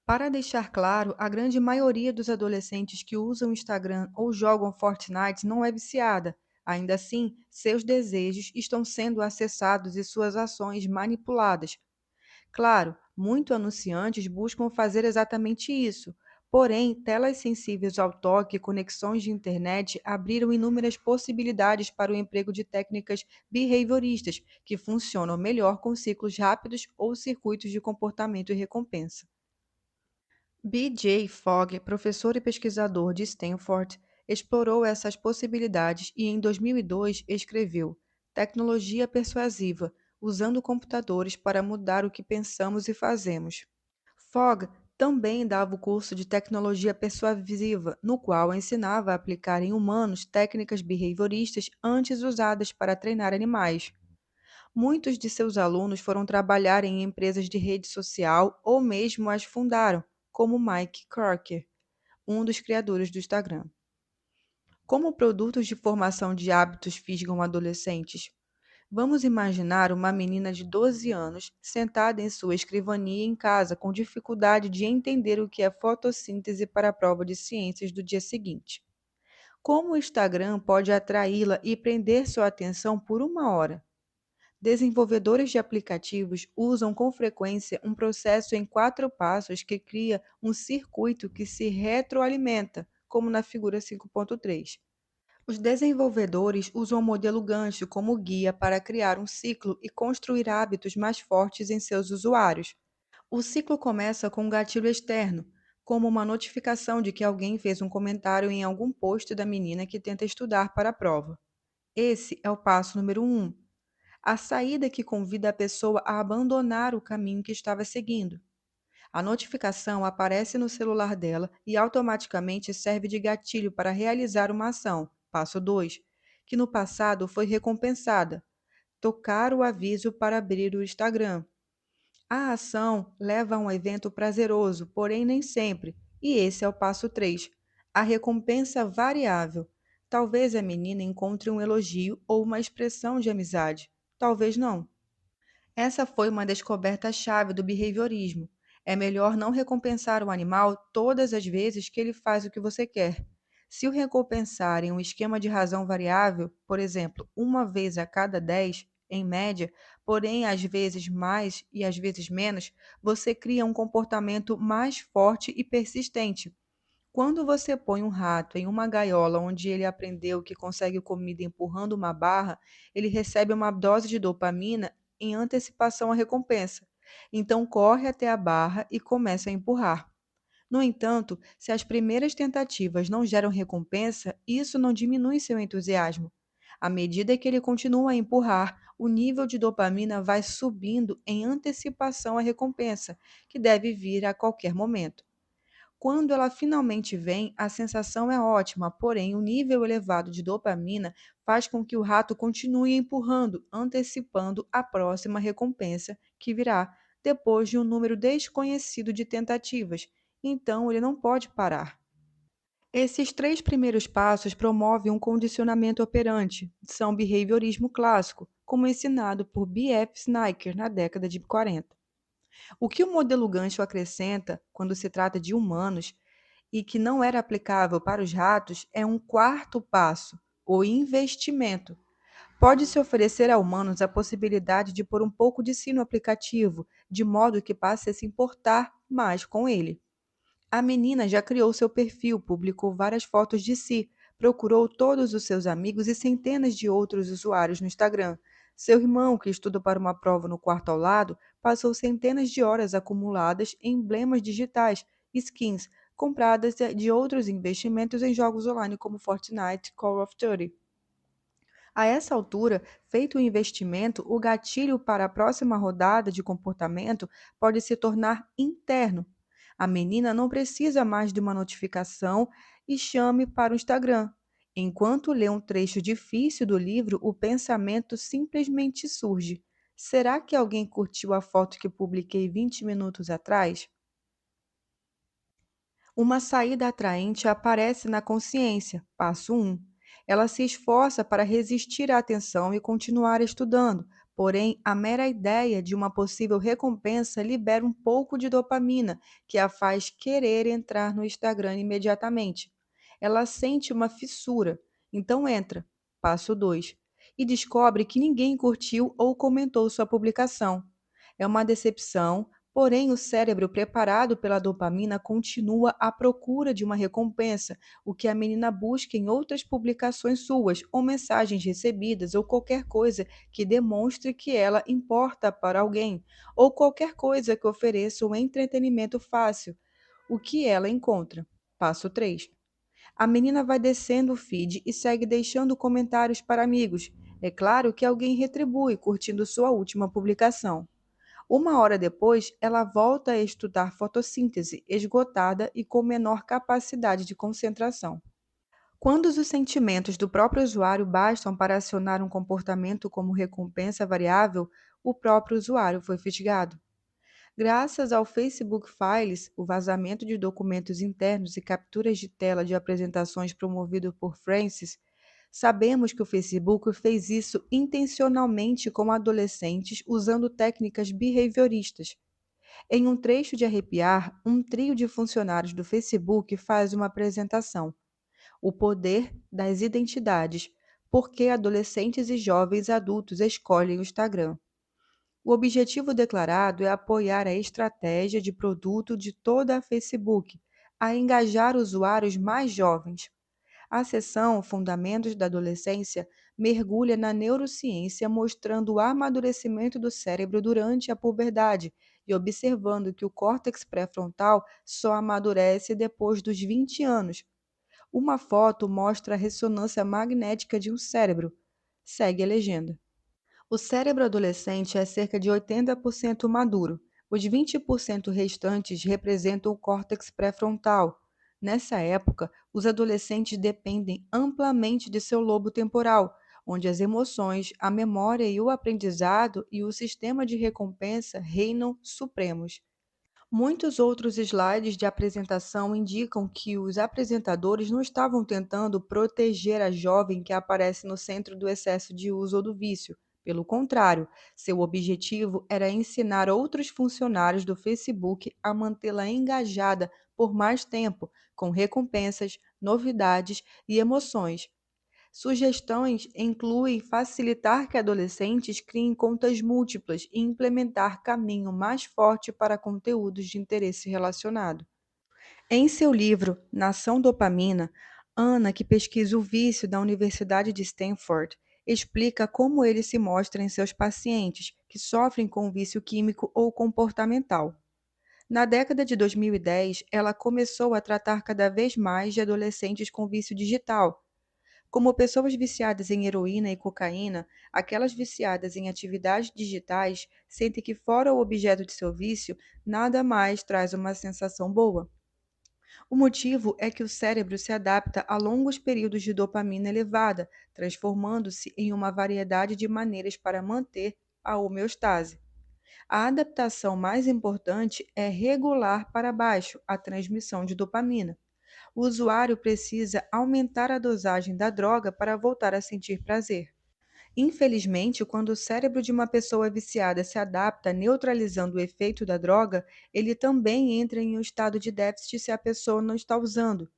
Para deixar claro, a grande maioria dos adolescentes que usam o Instagram ou jogam Fortnite não é viciada. Ainda assim, seus desejos estão sendo acessados e suas ações manipuladas. Claro, muitos anunciantes buscam fazer exatamente isso. Porém, telas sensíveis ao toque e conexões de internet abriram inúmeras possibilidades para o emprego de técnicas behavioristas, que funcionam melhor com ciclos rápidos ou circuitos de comportamento e recompensa. B.J. Fogg, professor e pesquisador de Stanford, explorou essas possibilidades e, em 2002, escreveu Tecnologia Persuasiva, usando computadores para mudar o que pensamos e fazemos. Fogg também dava o curso de Tecnologia Persuasiva, no qual ensinava a aplicar em humanos técnicas behavioristas antes usadas para treinar animais. Muitos de seus alunos foram trabalhar em empresas de rede social ou mesmo as fundaram, como Mike Crocker, um dos criadores do Instagram. Como produtos de formação de hábitos fisgam adolescentes? Vamos imaginar uma menina de 12 anos sentada em sua escrivaninha em casa com dificuldade de entender o que é fotossíntese para a prova de ciências do dia seguinte. Como o Instagram pode atraí-la e prender sua atenção por uma hora? Desenvolvedores de aplicativos usam com frequência um processo em 4 passos que cria um circuito que se retroalimenta, como na figura 5.3. Os desenvolvedores usam o modelo gancho como guia para criar um ciclo e construir hábitos mais fortes em seus usuários. O ciclo começa com um gatilho externo, como uma notificação de que alguém fez um comentário em algum post da menina que tenta estudar para a prova. Esse é o passo número 1, a saída que convida a pessoa a abandonar o caminho que estava seguindo. A notificação aparece no celular dela e automaticamente serve de gatilho para realizar uma ação, passo 2, que no passado foi recompensada, tocar o aviso para abrir o Instagram. A ação leva a um evento prazeroso, porém nem sempre, e esse é o passo 3, a recompensa variável. Talvez a menina encontre um elogio ou uma expressão de amizade, talvez não. Essa foi uma descoberta-chave do behaviorismo. É melhor não recompensar o animal todas as vezes que ele faz o que você quer. Se o recompensar em um esquema de razão variável, por exemplo, uma vez a cada 10, em média, porém às vezes mais e às vezes menos, você cria um comportamento mais forte e persistente. Quando você põe um rato em uma gaiola onde ele aprendeu que consegue comida empurrando uma barra, ele recebe uma dose de dopamina em antecipação à recompensa. Então, corre até a barra e começa a empurrar. No entanto, se as primeiras tentativas não geram recompensa, isso não diminui seu entusiasmo. À medida que ele continua a empurrar, o nível de dopamina vai subindo em antecipação à recompensa, que deve vir a qualquer momento. Quando ela finalmente vem, a sensação é ótima, porém o nível elevado de dopamina faz com que o rato continue empurrando, antecipando a próxima recompensa que virá depois de um número desconhecido de tentativas. Então ele não pode parar. Esses três primeiros passos promovem um condicionamento operante, são behaviorismo clássico, como ensinado por B.F. Snyder na década de 40. O que o modelo gancho acrescenta, quando se trata de humanos, e que não era aplicável para os ratos, é um quarto passo, o investimento. Pode-se oferecer a humanos a possibilidade de pôr um pouco de si no aplicativo, de modo que passe a se importar mais com ele. A menina já criou seu perfil, publicou várias fotos de si, procurou todos os seus amigos e centenas de outros usuários no Instagram. Seu irmão, que estuda para uma prova no quarto ao lado, passou centenas de horas acumuladas em emblemas digitais, skins, compradas de outros investimentos em jogos online como Fortnite e Call of Duty. A essa altura, feito o investimento, o gatilho para a próxima rodada de comportamento pode se tornar interno. A menina não precisa mais de uma notificação e chame para o Instagram. Enquanto lê um trecho difícil do livro, o pensamento simplesmente surge: será que alguém curtiu a foto que publiquei 20 minutos atrás? Uma saída atraente aparece na consciência, passo 1. Ela se esforça para resistir à atenção e continuar estudando, porém, a mera ideia de uma possível recompensa libera um pouco de dopamina, que a faz querer entrar no Instagram imediatamente. Ela sente uma fissura, então entra, passo 2, e descobre que ninguém curtiu ou comentou sua publicação. É uma decepção. Porém, o cérebro, preparado pela dopamina, continua à procura de uma recompensa, o que a menina busca em outras publicações suas, ou mensagens recebidas, ou qualquer coisa que demonstre que ela importa para alguém, ou qualquer coisa que ofereça um entretenimento fácil. O que ela encontra? Passo 3. A menina vai descendo o feed e segue deixando comentários para amigos. É claro que alguém retribui, curtindo sua última publicação. Uma hora depois, ela volta a estudar fotossíntese, esgotada e com menor capacidade de concentração. Quando os sentimentos do próprio usuário bastam para acionar um comportamento como recompensa variável, o próprio usuário foi fisgado. Graças ao Facebook Files, o vazamento de documentos internos e capturas de tela de apresentações promovido por Francis, sabemos que o Facebook fez isso intencionalmente com adolescentes usando técnicas behavioristas. Em um trecho de Arrepiar, um trio de funcionários do Facebook faz uma apresentação: O poder das identidades, por que adolescentes e jovens adultos escolhem o Instagram. O objetivo declarado é apoiar a estratégia de produto de toda a Facebook, a engajar usuários mais jovens. A seção Fundamentos da Adolescência mergulha na neurociência, mostrando o amadurecimento do cérebro durante a puberdade e observando que o córtex pré-frontal só amadurece depois dos 20 anos. Uma foto mostra a ressonância magnética de um cérebro. Segue a legenda. O cérebro adolescente é cerca de 80% maduro. Os 20% restantes representam o córtex pré-frontal. Nessa época, os adolescentes dependem amplamente de seu lobo temporal, onde as emoções, a memória e o aprendizado e o sistema de recompensa reinam supremos. Muitos outros slides de apresentação indicam que os apresentadores não estavam tentando proteger a jovem que aparece no centro do excesso de uso ou do vício. Pelo contrário, seu objetivo era ensinar outros funcionários do Facebook a mantê-la engajada por mais tempo, com recompensas, novidades e emoções. Sugestões incluem facilitar que adolescentes criem contas múltiplas e implementar caminho mais forte para conteúdos de interesse relacionado. Em seu livro Nação Dopamina, Anna, que pesquisa o vício da Universidade de Stanford, explica como ele se mostra em seus pacientes que sofrem com vício químico ou comportamental. Na década de 2010, ela começou a tratar cada vez mais de adolescentes com vício digital. Como pessoas viciadas em heroína e cocaína, aquelas viciadas em atividades digitais sentem que, fora o objeto de seu vício, nada mais traz uma sensação boa. O motivo é que o cérebro se adapta a longos períodos de dopamina elevada, transformando-se em uma variedade de maneiras para manter a homeostase. A adaptação mais importante é regular para baixo a transmissão de dopamina. O usuário precisa aumentar a dosagem da droga para voltar a sentir prazer. Infelizmente, quando o cérebro de uma pessoa viciada se adapta neutralizando o efeito da droga, ele também entra em um estado de déficit se a pessoa não está usando.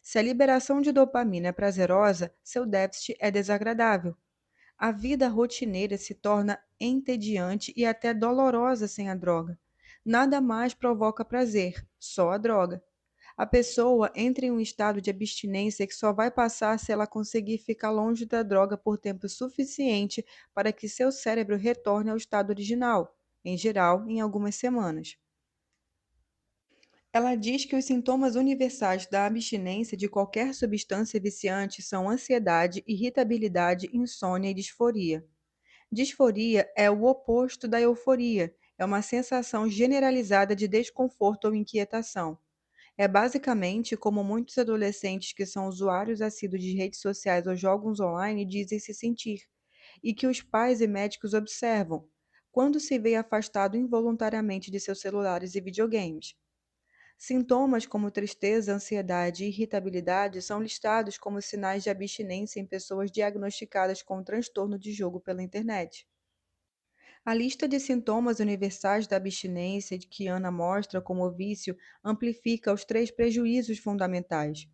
Se a liberação de dopamina é prazerosa, seu déficit é desagradável. A vida rotineira se torna entediante e até dolorosa sem a droga. Nada mais provoca prazer, só a droga. A pessoa entra em um estado de abstinência que só vai passar se ela conseguir ficar longe da droga por tempo suficiente para que seu cérebro retorne ao estado original, em geral, em algumas semanas. Ela diz que os sintomas universais da abstinência de qualquer substância viciante são ansiedade, irritabilidade, insônia e disforia. Disforia é o oposto da euforia, é uma sensação generalizada de desconforto ou inquietação. É basicamente como muitos adolescentes que são usuários assíduos de redes sociais ou jogos online dizem se sentir, e que os pais e médicos observam, quando se vê afastado involuntariamente de seus celulares e videogames. Sintomas como tristeza, ansiedade e irritabilidade são listados como sinais de abstinência em pessoas diagnosticadas com transtorno de jogo pela internet. A lista de sintomas universais da abstinência de que Ana mostra como vício amplifica os três prejuízos fundamentais.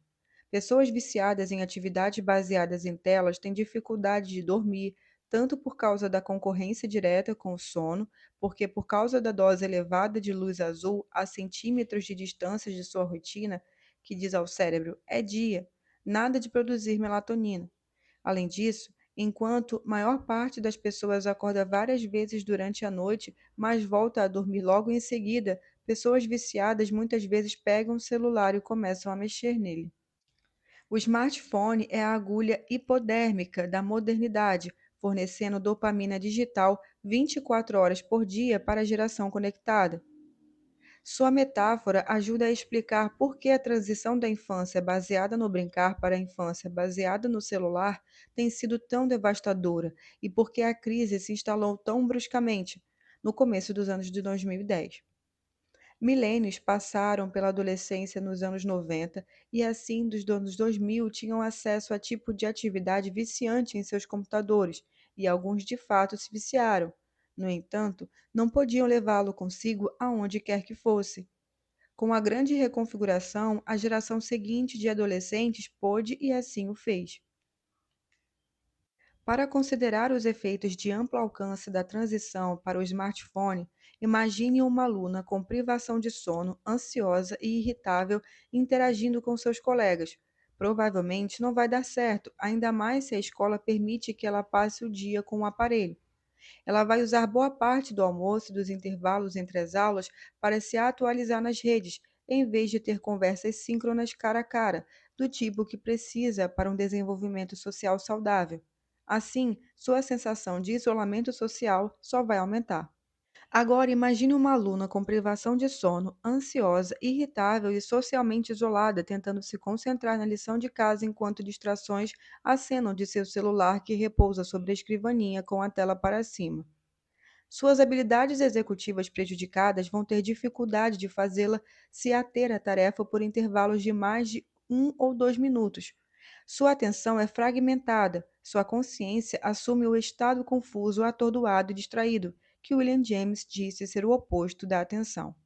Pessoas viciadas em atividades baseadas em telas têm dificuldade de dormir, tanto por causa da concorrência direta com o sono, porque por causa da dose elevada de luz azul a centímetros de distância de sua rotina, que diz ao cérebro: é dia, nada de produzir melatonina. Além disso, enquanto maior parte das pessoas acorda várias vezes durante a noite, mas volta a dormir logo em seguida, pessoas viciadas muitas vezes pegam o celular e começam a mexer nele. O smartphone é a agulha hipodérmica da modernidade, fornecendo dopamina digital 24 horas por dia para a geração conectada. Sua metáfora ajuda a explicar por que a transição da infância baseada no brincar para a infância baseada no celular tem sido tão devastadora e por que a crise se instalou tão bruscamente no começo dos anos de 2010. Milênios passaram pela adolescência nos anos 90 e assim dos anos 2000 tinham acesso a tipo de atividade viciante em seus computadores e alguns de fato se viciaram. No entanto, não podiam levá-lo consigo aonde quer que fosse. Com a grande reconfiguração, a geração seguinte de adolescentes pôde e assim o fez. Para considerar os efeitos de amplo alcance da transição para o smartphone, imagine uma aluna com privação de sono, ansiosa e irritável interagindo com seus colegas. Provavelmente não vai dar certo, ainda mais se a escola permite que ela passe o dia com o aparelho. Ela vai usar boa parte do almoço e dos intervalos entre as aulas para se atualizar nas redes, em vez de ter conversas síncronas cara a cara, do tipo que precisa para um desenvolvimento social saudável. Assim, sua sensação de isolamento social só vai aumentar. Agora imagine uma aluna com privação de sono, ansiosa, irritável e socialmente isolada, tentando se concentrar na lição de casa enquanto distrações acenam de seu celular que repousa sobre a escrivaninha com a tela para cima. Suas habilidades executivas prejudicadas vão ter dificuldade de fazê-la se ater à tarefa por intervalos de mais de 1 ou 2 minutos. Sua atenção é fragmentada, sua consciência assume o estado confuso, atordoado e distraído, que William James disse ser o oposto da atenção.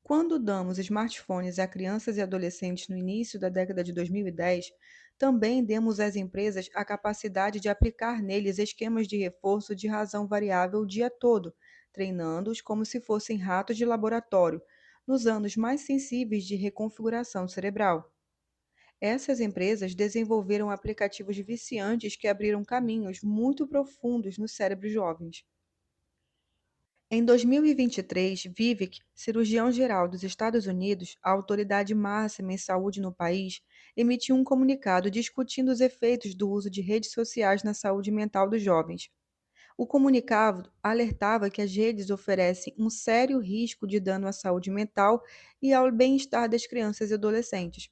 Quando damos smartphones a crianças e adolescentes no início da década de 2010, também demos às empresas a capacidade de aplicar neles esquemas de reforço de razão variável o dia todo, treinando-os como se fossem ratos de laboratório, nos anos mais sensíveis de reconfiguração cerebral. Essas empresas desenvolveram aplicativos viciantes que abriram caminhos muito profundos nos cérebros jovens. Em 2023, Vivek, cirurgião-geral dos Estados Unidos, a autoridade máxima em saúde no país, emitiu um comunicado discutindo os efeitos do uso de redes sociais na saúde mental dos jovens. O comunicado alertava que as redes oferecem um sério risco de dano à saúde mental e ao bem-estar das crianças e adolescentes.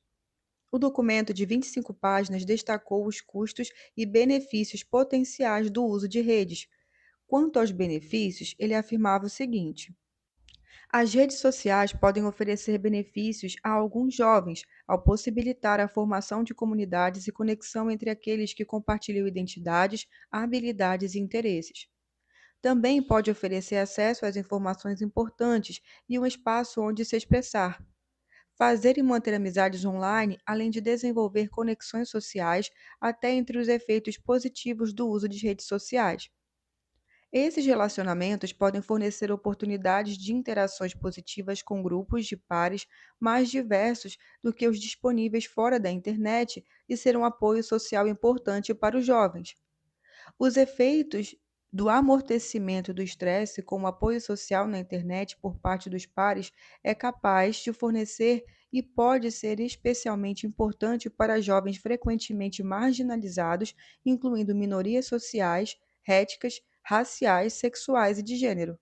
O documento de 25 páginas destacou os custos e benefícios potenciais do uso de redes. Quanto aos benefícios, ele afirmava o seguinte: as redes sociais podem oferecer benefícios a alguns jovens, ao possibilitar a formação de comunidades e conexão entre aqueles que compartilham identidades, habilidades e interesses. Também pode oferecer acesso às informações importantes e um espaço onde se expressar. Fazer e manter amizades online, além de desenvolver conexões sociais, até entre os efeitos positivos do uso de redes sociais. Esses relacionamentos podem fornecer oportunidades de interações positivas com grupos de pares mais diversos do que os disponíveis fora da internet e ser um apoio social importante para os jovens. Os efeitos do amortecimento do estresse com o apoio social na internet por parte dos pares é capaz de fornecer e pode ser especialmente importante para jovens frequentemente marginalizados, incluindo minorias sociais, étnicas, raciais, sexuais e de gênero.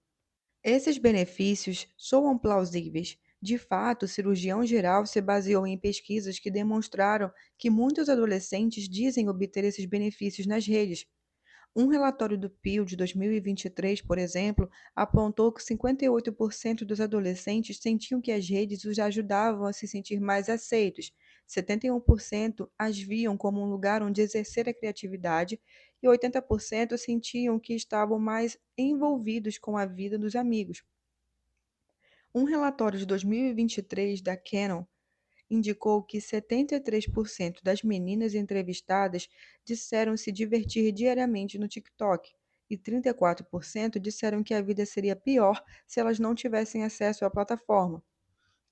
Esses benefícios soam plausíveis. De fato, o cirurgião geral se baseou em pesquisas que demonstraram que muitos adolescentes dizem obter esses benefícios nas redes. Um relatório do PIL de 2023, por exemplo, apontou que 58% dos adolescentes sentiam que as redes os ajudavam a se sentir mais aceitos, 71% as viam como um lugar onde exercer a criatividade e 80% sentiam que estavam mais envolvidos com a vida dos amigos. Um relatório de 2023 da Canon indicou que 73% das meninas entrevistadas disseram se divertir diariamente no TikTok e 34% disseram que a vida seria pior se elas não tivessem acesso à plataforma.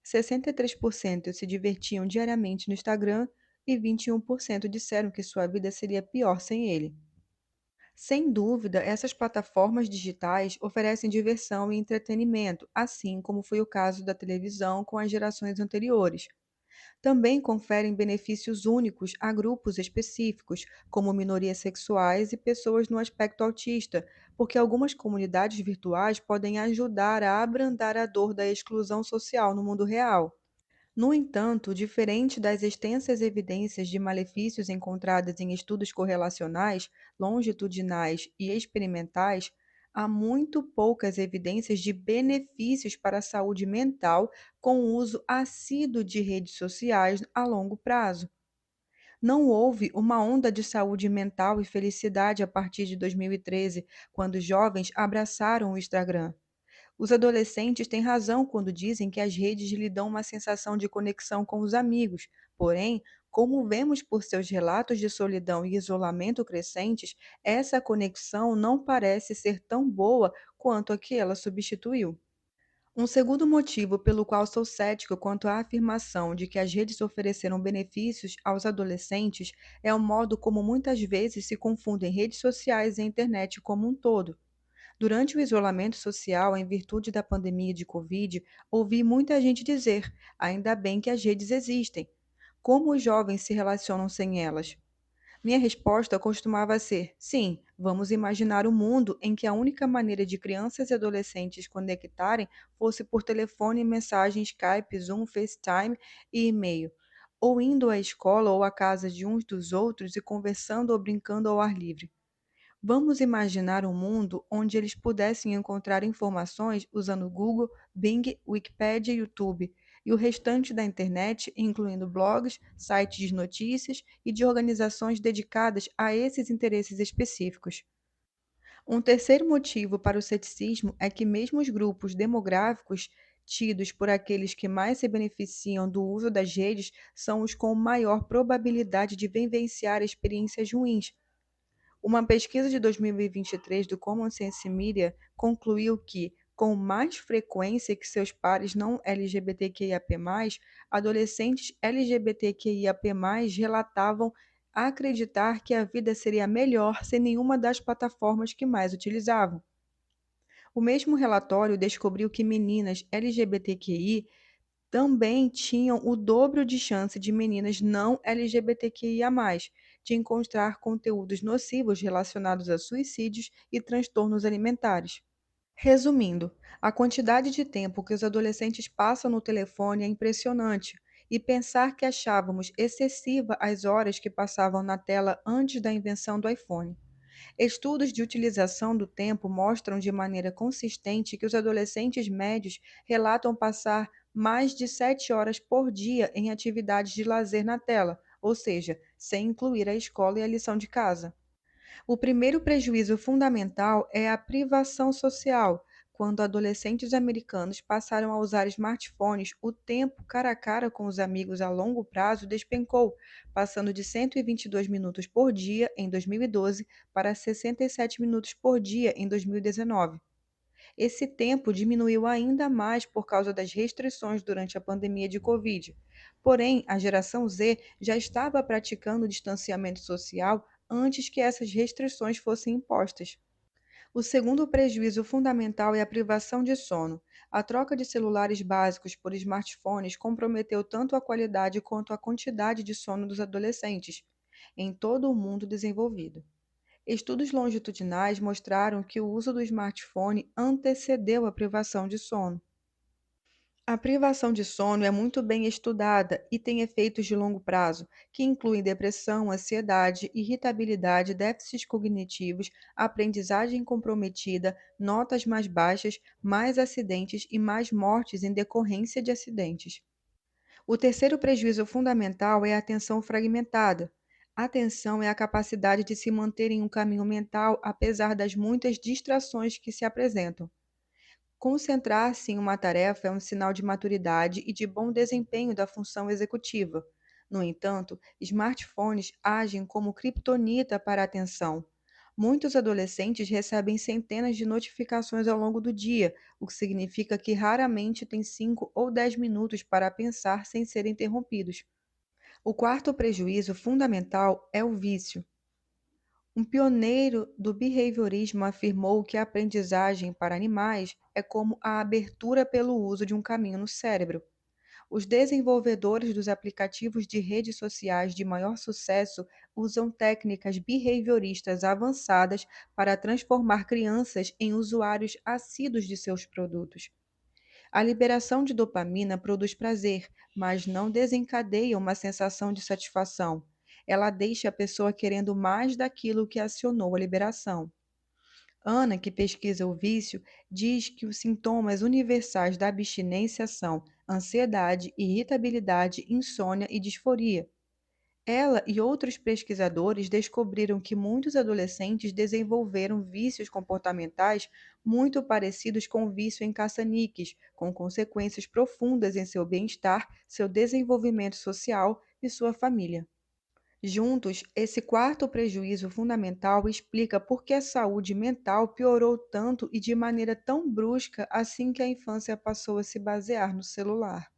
63% se divertiam diariamente no Instagram e 21% disseram que sua vida seria pior sem ele. Sem dúvida, essas plataformas digitais oferecem diversão e entretenimento, assim como foi o caso da televisão com as gerações anteriores. Também conferem benefícios únicos a grupos específicos, como minorias sexuais e pessoas no aspecto autista, porque algumas comunidades virtuais podem ajudar a abrandar a dor da exclusão social no mundo real. No entanto, diferente das extensas evidências de malefícios encontradas em estudos correlacionais, longitudinais e experimentais, há muito poucas evidências de benefícios para a saúde mental com o uso assíduo de redes sociais a longo prazo. Não houve uma onda de saúde mental e felicidade a partir de 2013, quando jovens abraçaram o Instagram. Os adolescentes têm razão quando dizem que as redes lhe dão uma sensação de conexão com os amigos. Porém, como vemos por seus relatos de solidão e isolamento crescentes, essa conexão não parece ser tão boa quanto a que ela substituiu. Um segundo motivo pelo qual sou cético quanto à afirmação de que as redes ofereceram benefícios aos adolescentes é o modo como muitas vezes se confundem redes sociais e a internet como um todo. Durante o isolamento social, em virtude da pandemia de Covid, ouvi muita gente dizer: ainda bem que as redes existem. Como os jovens se relacionam sem elas? Minha resposta costumava ser: sim, vamos imaginar um mundo em que a única maneira de crianças e adolescentes conectarem fosse por telefone, mensagem, Skype, Zoom, FaceTime e e-mail, ou indo à escola ou à casa de uns dos outros e conversando ou brincando ao ar livre. Vamos imaginar um mundo onde eles pudessem encontrar informações usando Google, Bing, Wikipedia e YouTube, e o restante da internet, incluindo blogs, sites de notícias e de organizações dedicadas a esses interesses específicos. Um terceiro motivo para o ceticismo é que, mesmo os grupos demográficos tidos por aqueles que mais se beneficiam do uso das redes são os com maior probabilidade de vivenciar experiências ruins. Uma pesquisa de 2023 do Common Sense Media concluiu que, com mais frequência que seus pares não LGBTQIAP+, adolescentes LGBTQIAP+, relatavam acreditar que a vida seria melhor sem nenhuma das plataformas que mais utilizavam. O mesmo relatório descobriu que meninas LGBTQI também tinham o dobro de chance de meninas não LGBTQIA+, de encontrar conteúdos nocivos relacionados a suicídios e transtornos alimentares. Resumindo, a quantidade de tempo que os adolescentes passam no telefone é impressionante, e pensar que achávamos excessiva as horas que passavam na tela antes da invenção do iPhone. Estudos de utilização do tempo mostram de maneira consistente que os adolescentes médios relatam passar mais de 7 horas por dia em atividades de lazer na tela, ou seja, sem incluir a escola e a lição de casa. O primeiro prejuízo fundamental é a privação social, quando adolescentes americanos passaram a usar smartphones, o tempo cara a cara com os amigos a longo prazo despencou, passando de 122 minutos por dia em 2012 para 67 minutos por dia em 2019. Esse tempo diminuiu ainda mais por causa das restrições durante a pandemia de Covid. Porém, a geração Z já estava praticando o distanciamento social antes que essas restrições fossem impostas. O segundo prejuízo fundamental é a privação de sono. A troca de celulares básicos por smartphones comprometeu tanto a qualidade quanto a quantidade de sono dos adolescentes, em todo o mundo desenvolvido. Estudos longitudinais mostraram que o uso do smartphone antecedeu a privação de sono. A privação de sono é muito bem estudada e tem efeitos de longo prazo, que incluem depressão, ansiedade, irritabilidade, déficits cognitivos, aprendizagem comprometida, notas mais baixas, mais acidentes e mais mortes em decorrência de acidentes. O terceiro prejuízo fundamental é a atenção fragmentada. A atenção é a capacidade de se manter em um caminho mental apesar das muitas distrações que se apresentam. Concentrar-se em uma tarefa é um sinal de maturidade e de bom desempenho da função executiva. No entanto, smartphones agem como criptonita para a atenção. Muitos adolescentes recebem centenas de notificações ao longo do dia, o que significa que raramente têm 5 ou 10 minutos para pensar sem ser interrompidos. O quarto prejuízo fundamental é o vício. Um pioneiro do behaviorismo afirmou que a aprendizagem para animais é como a abertura pelo uso de um caminho no cérebro. Os desenvolvedores dos aplicativos de redes sociais de maior sucesso usam técnicas behavioristas avançadas para transformar crianças em usuários assíduos de seus produtos. A liberação de dopamina produz prazer, mas não desencadeia uma sensação de satisfação. Ela deixa a pessoa querendo mais daquilo que acionou a liberação. Ana, que pesquisa o vício, diz que os sintomas universais da abstinência são ansiedade, irritabilidade, insônia e disforia. Ela e outros pesquisadores descobriram que muitos adolescentes desenvolveram vícios comportamentais muito parecidos com o vício em caça-níqueis, com consequências profundas em seu bem-estar, seu desenvolvimento social e sua família. Juntos, esse quarto prejuízo fundamental explica por que a saúde mental piorou tanto e de maneira tão brusca assim que a infância passou a se basear no celular.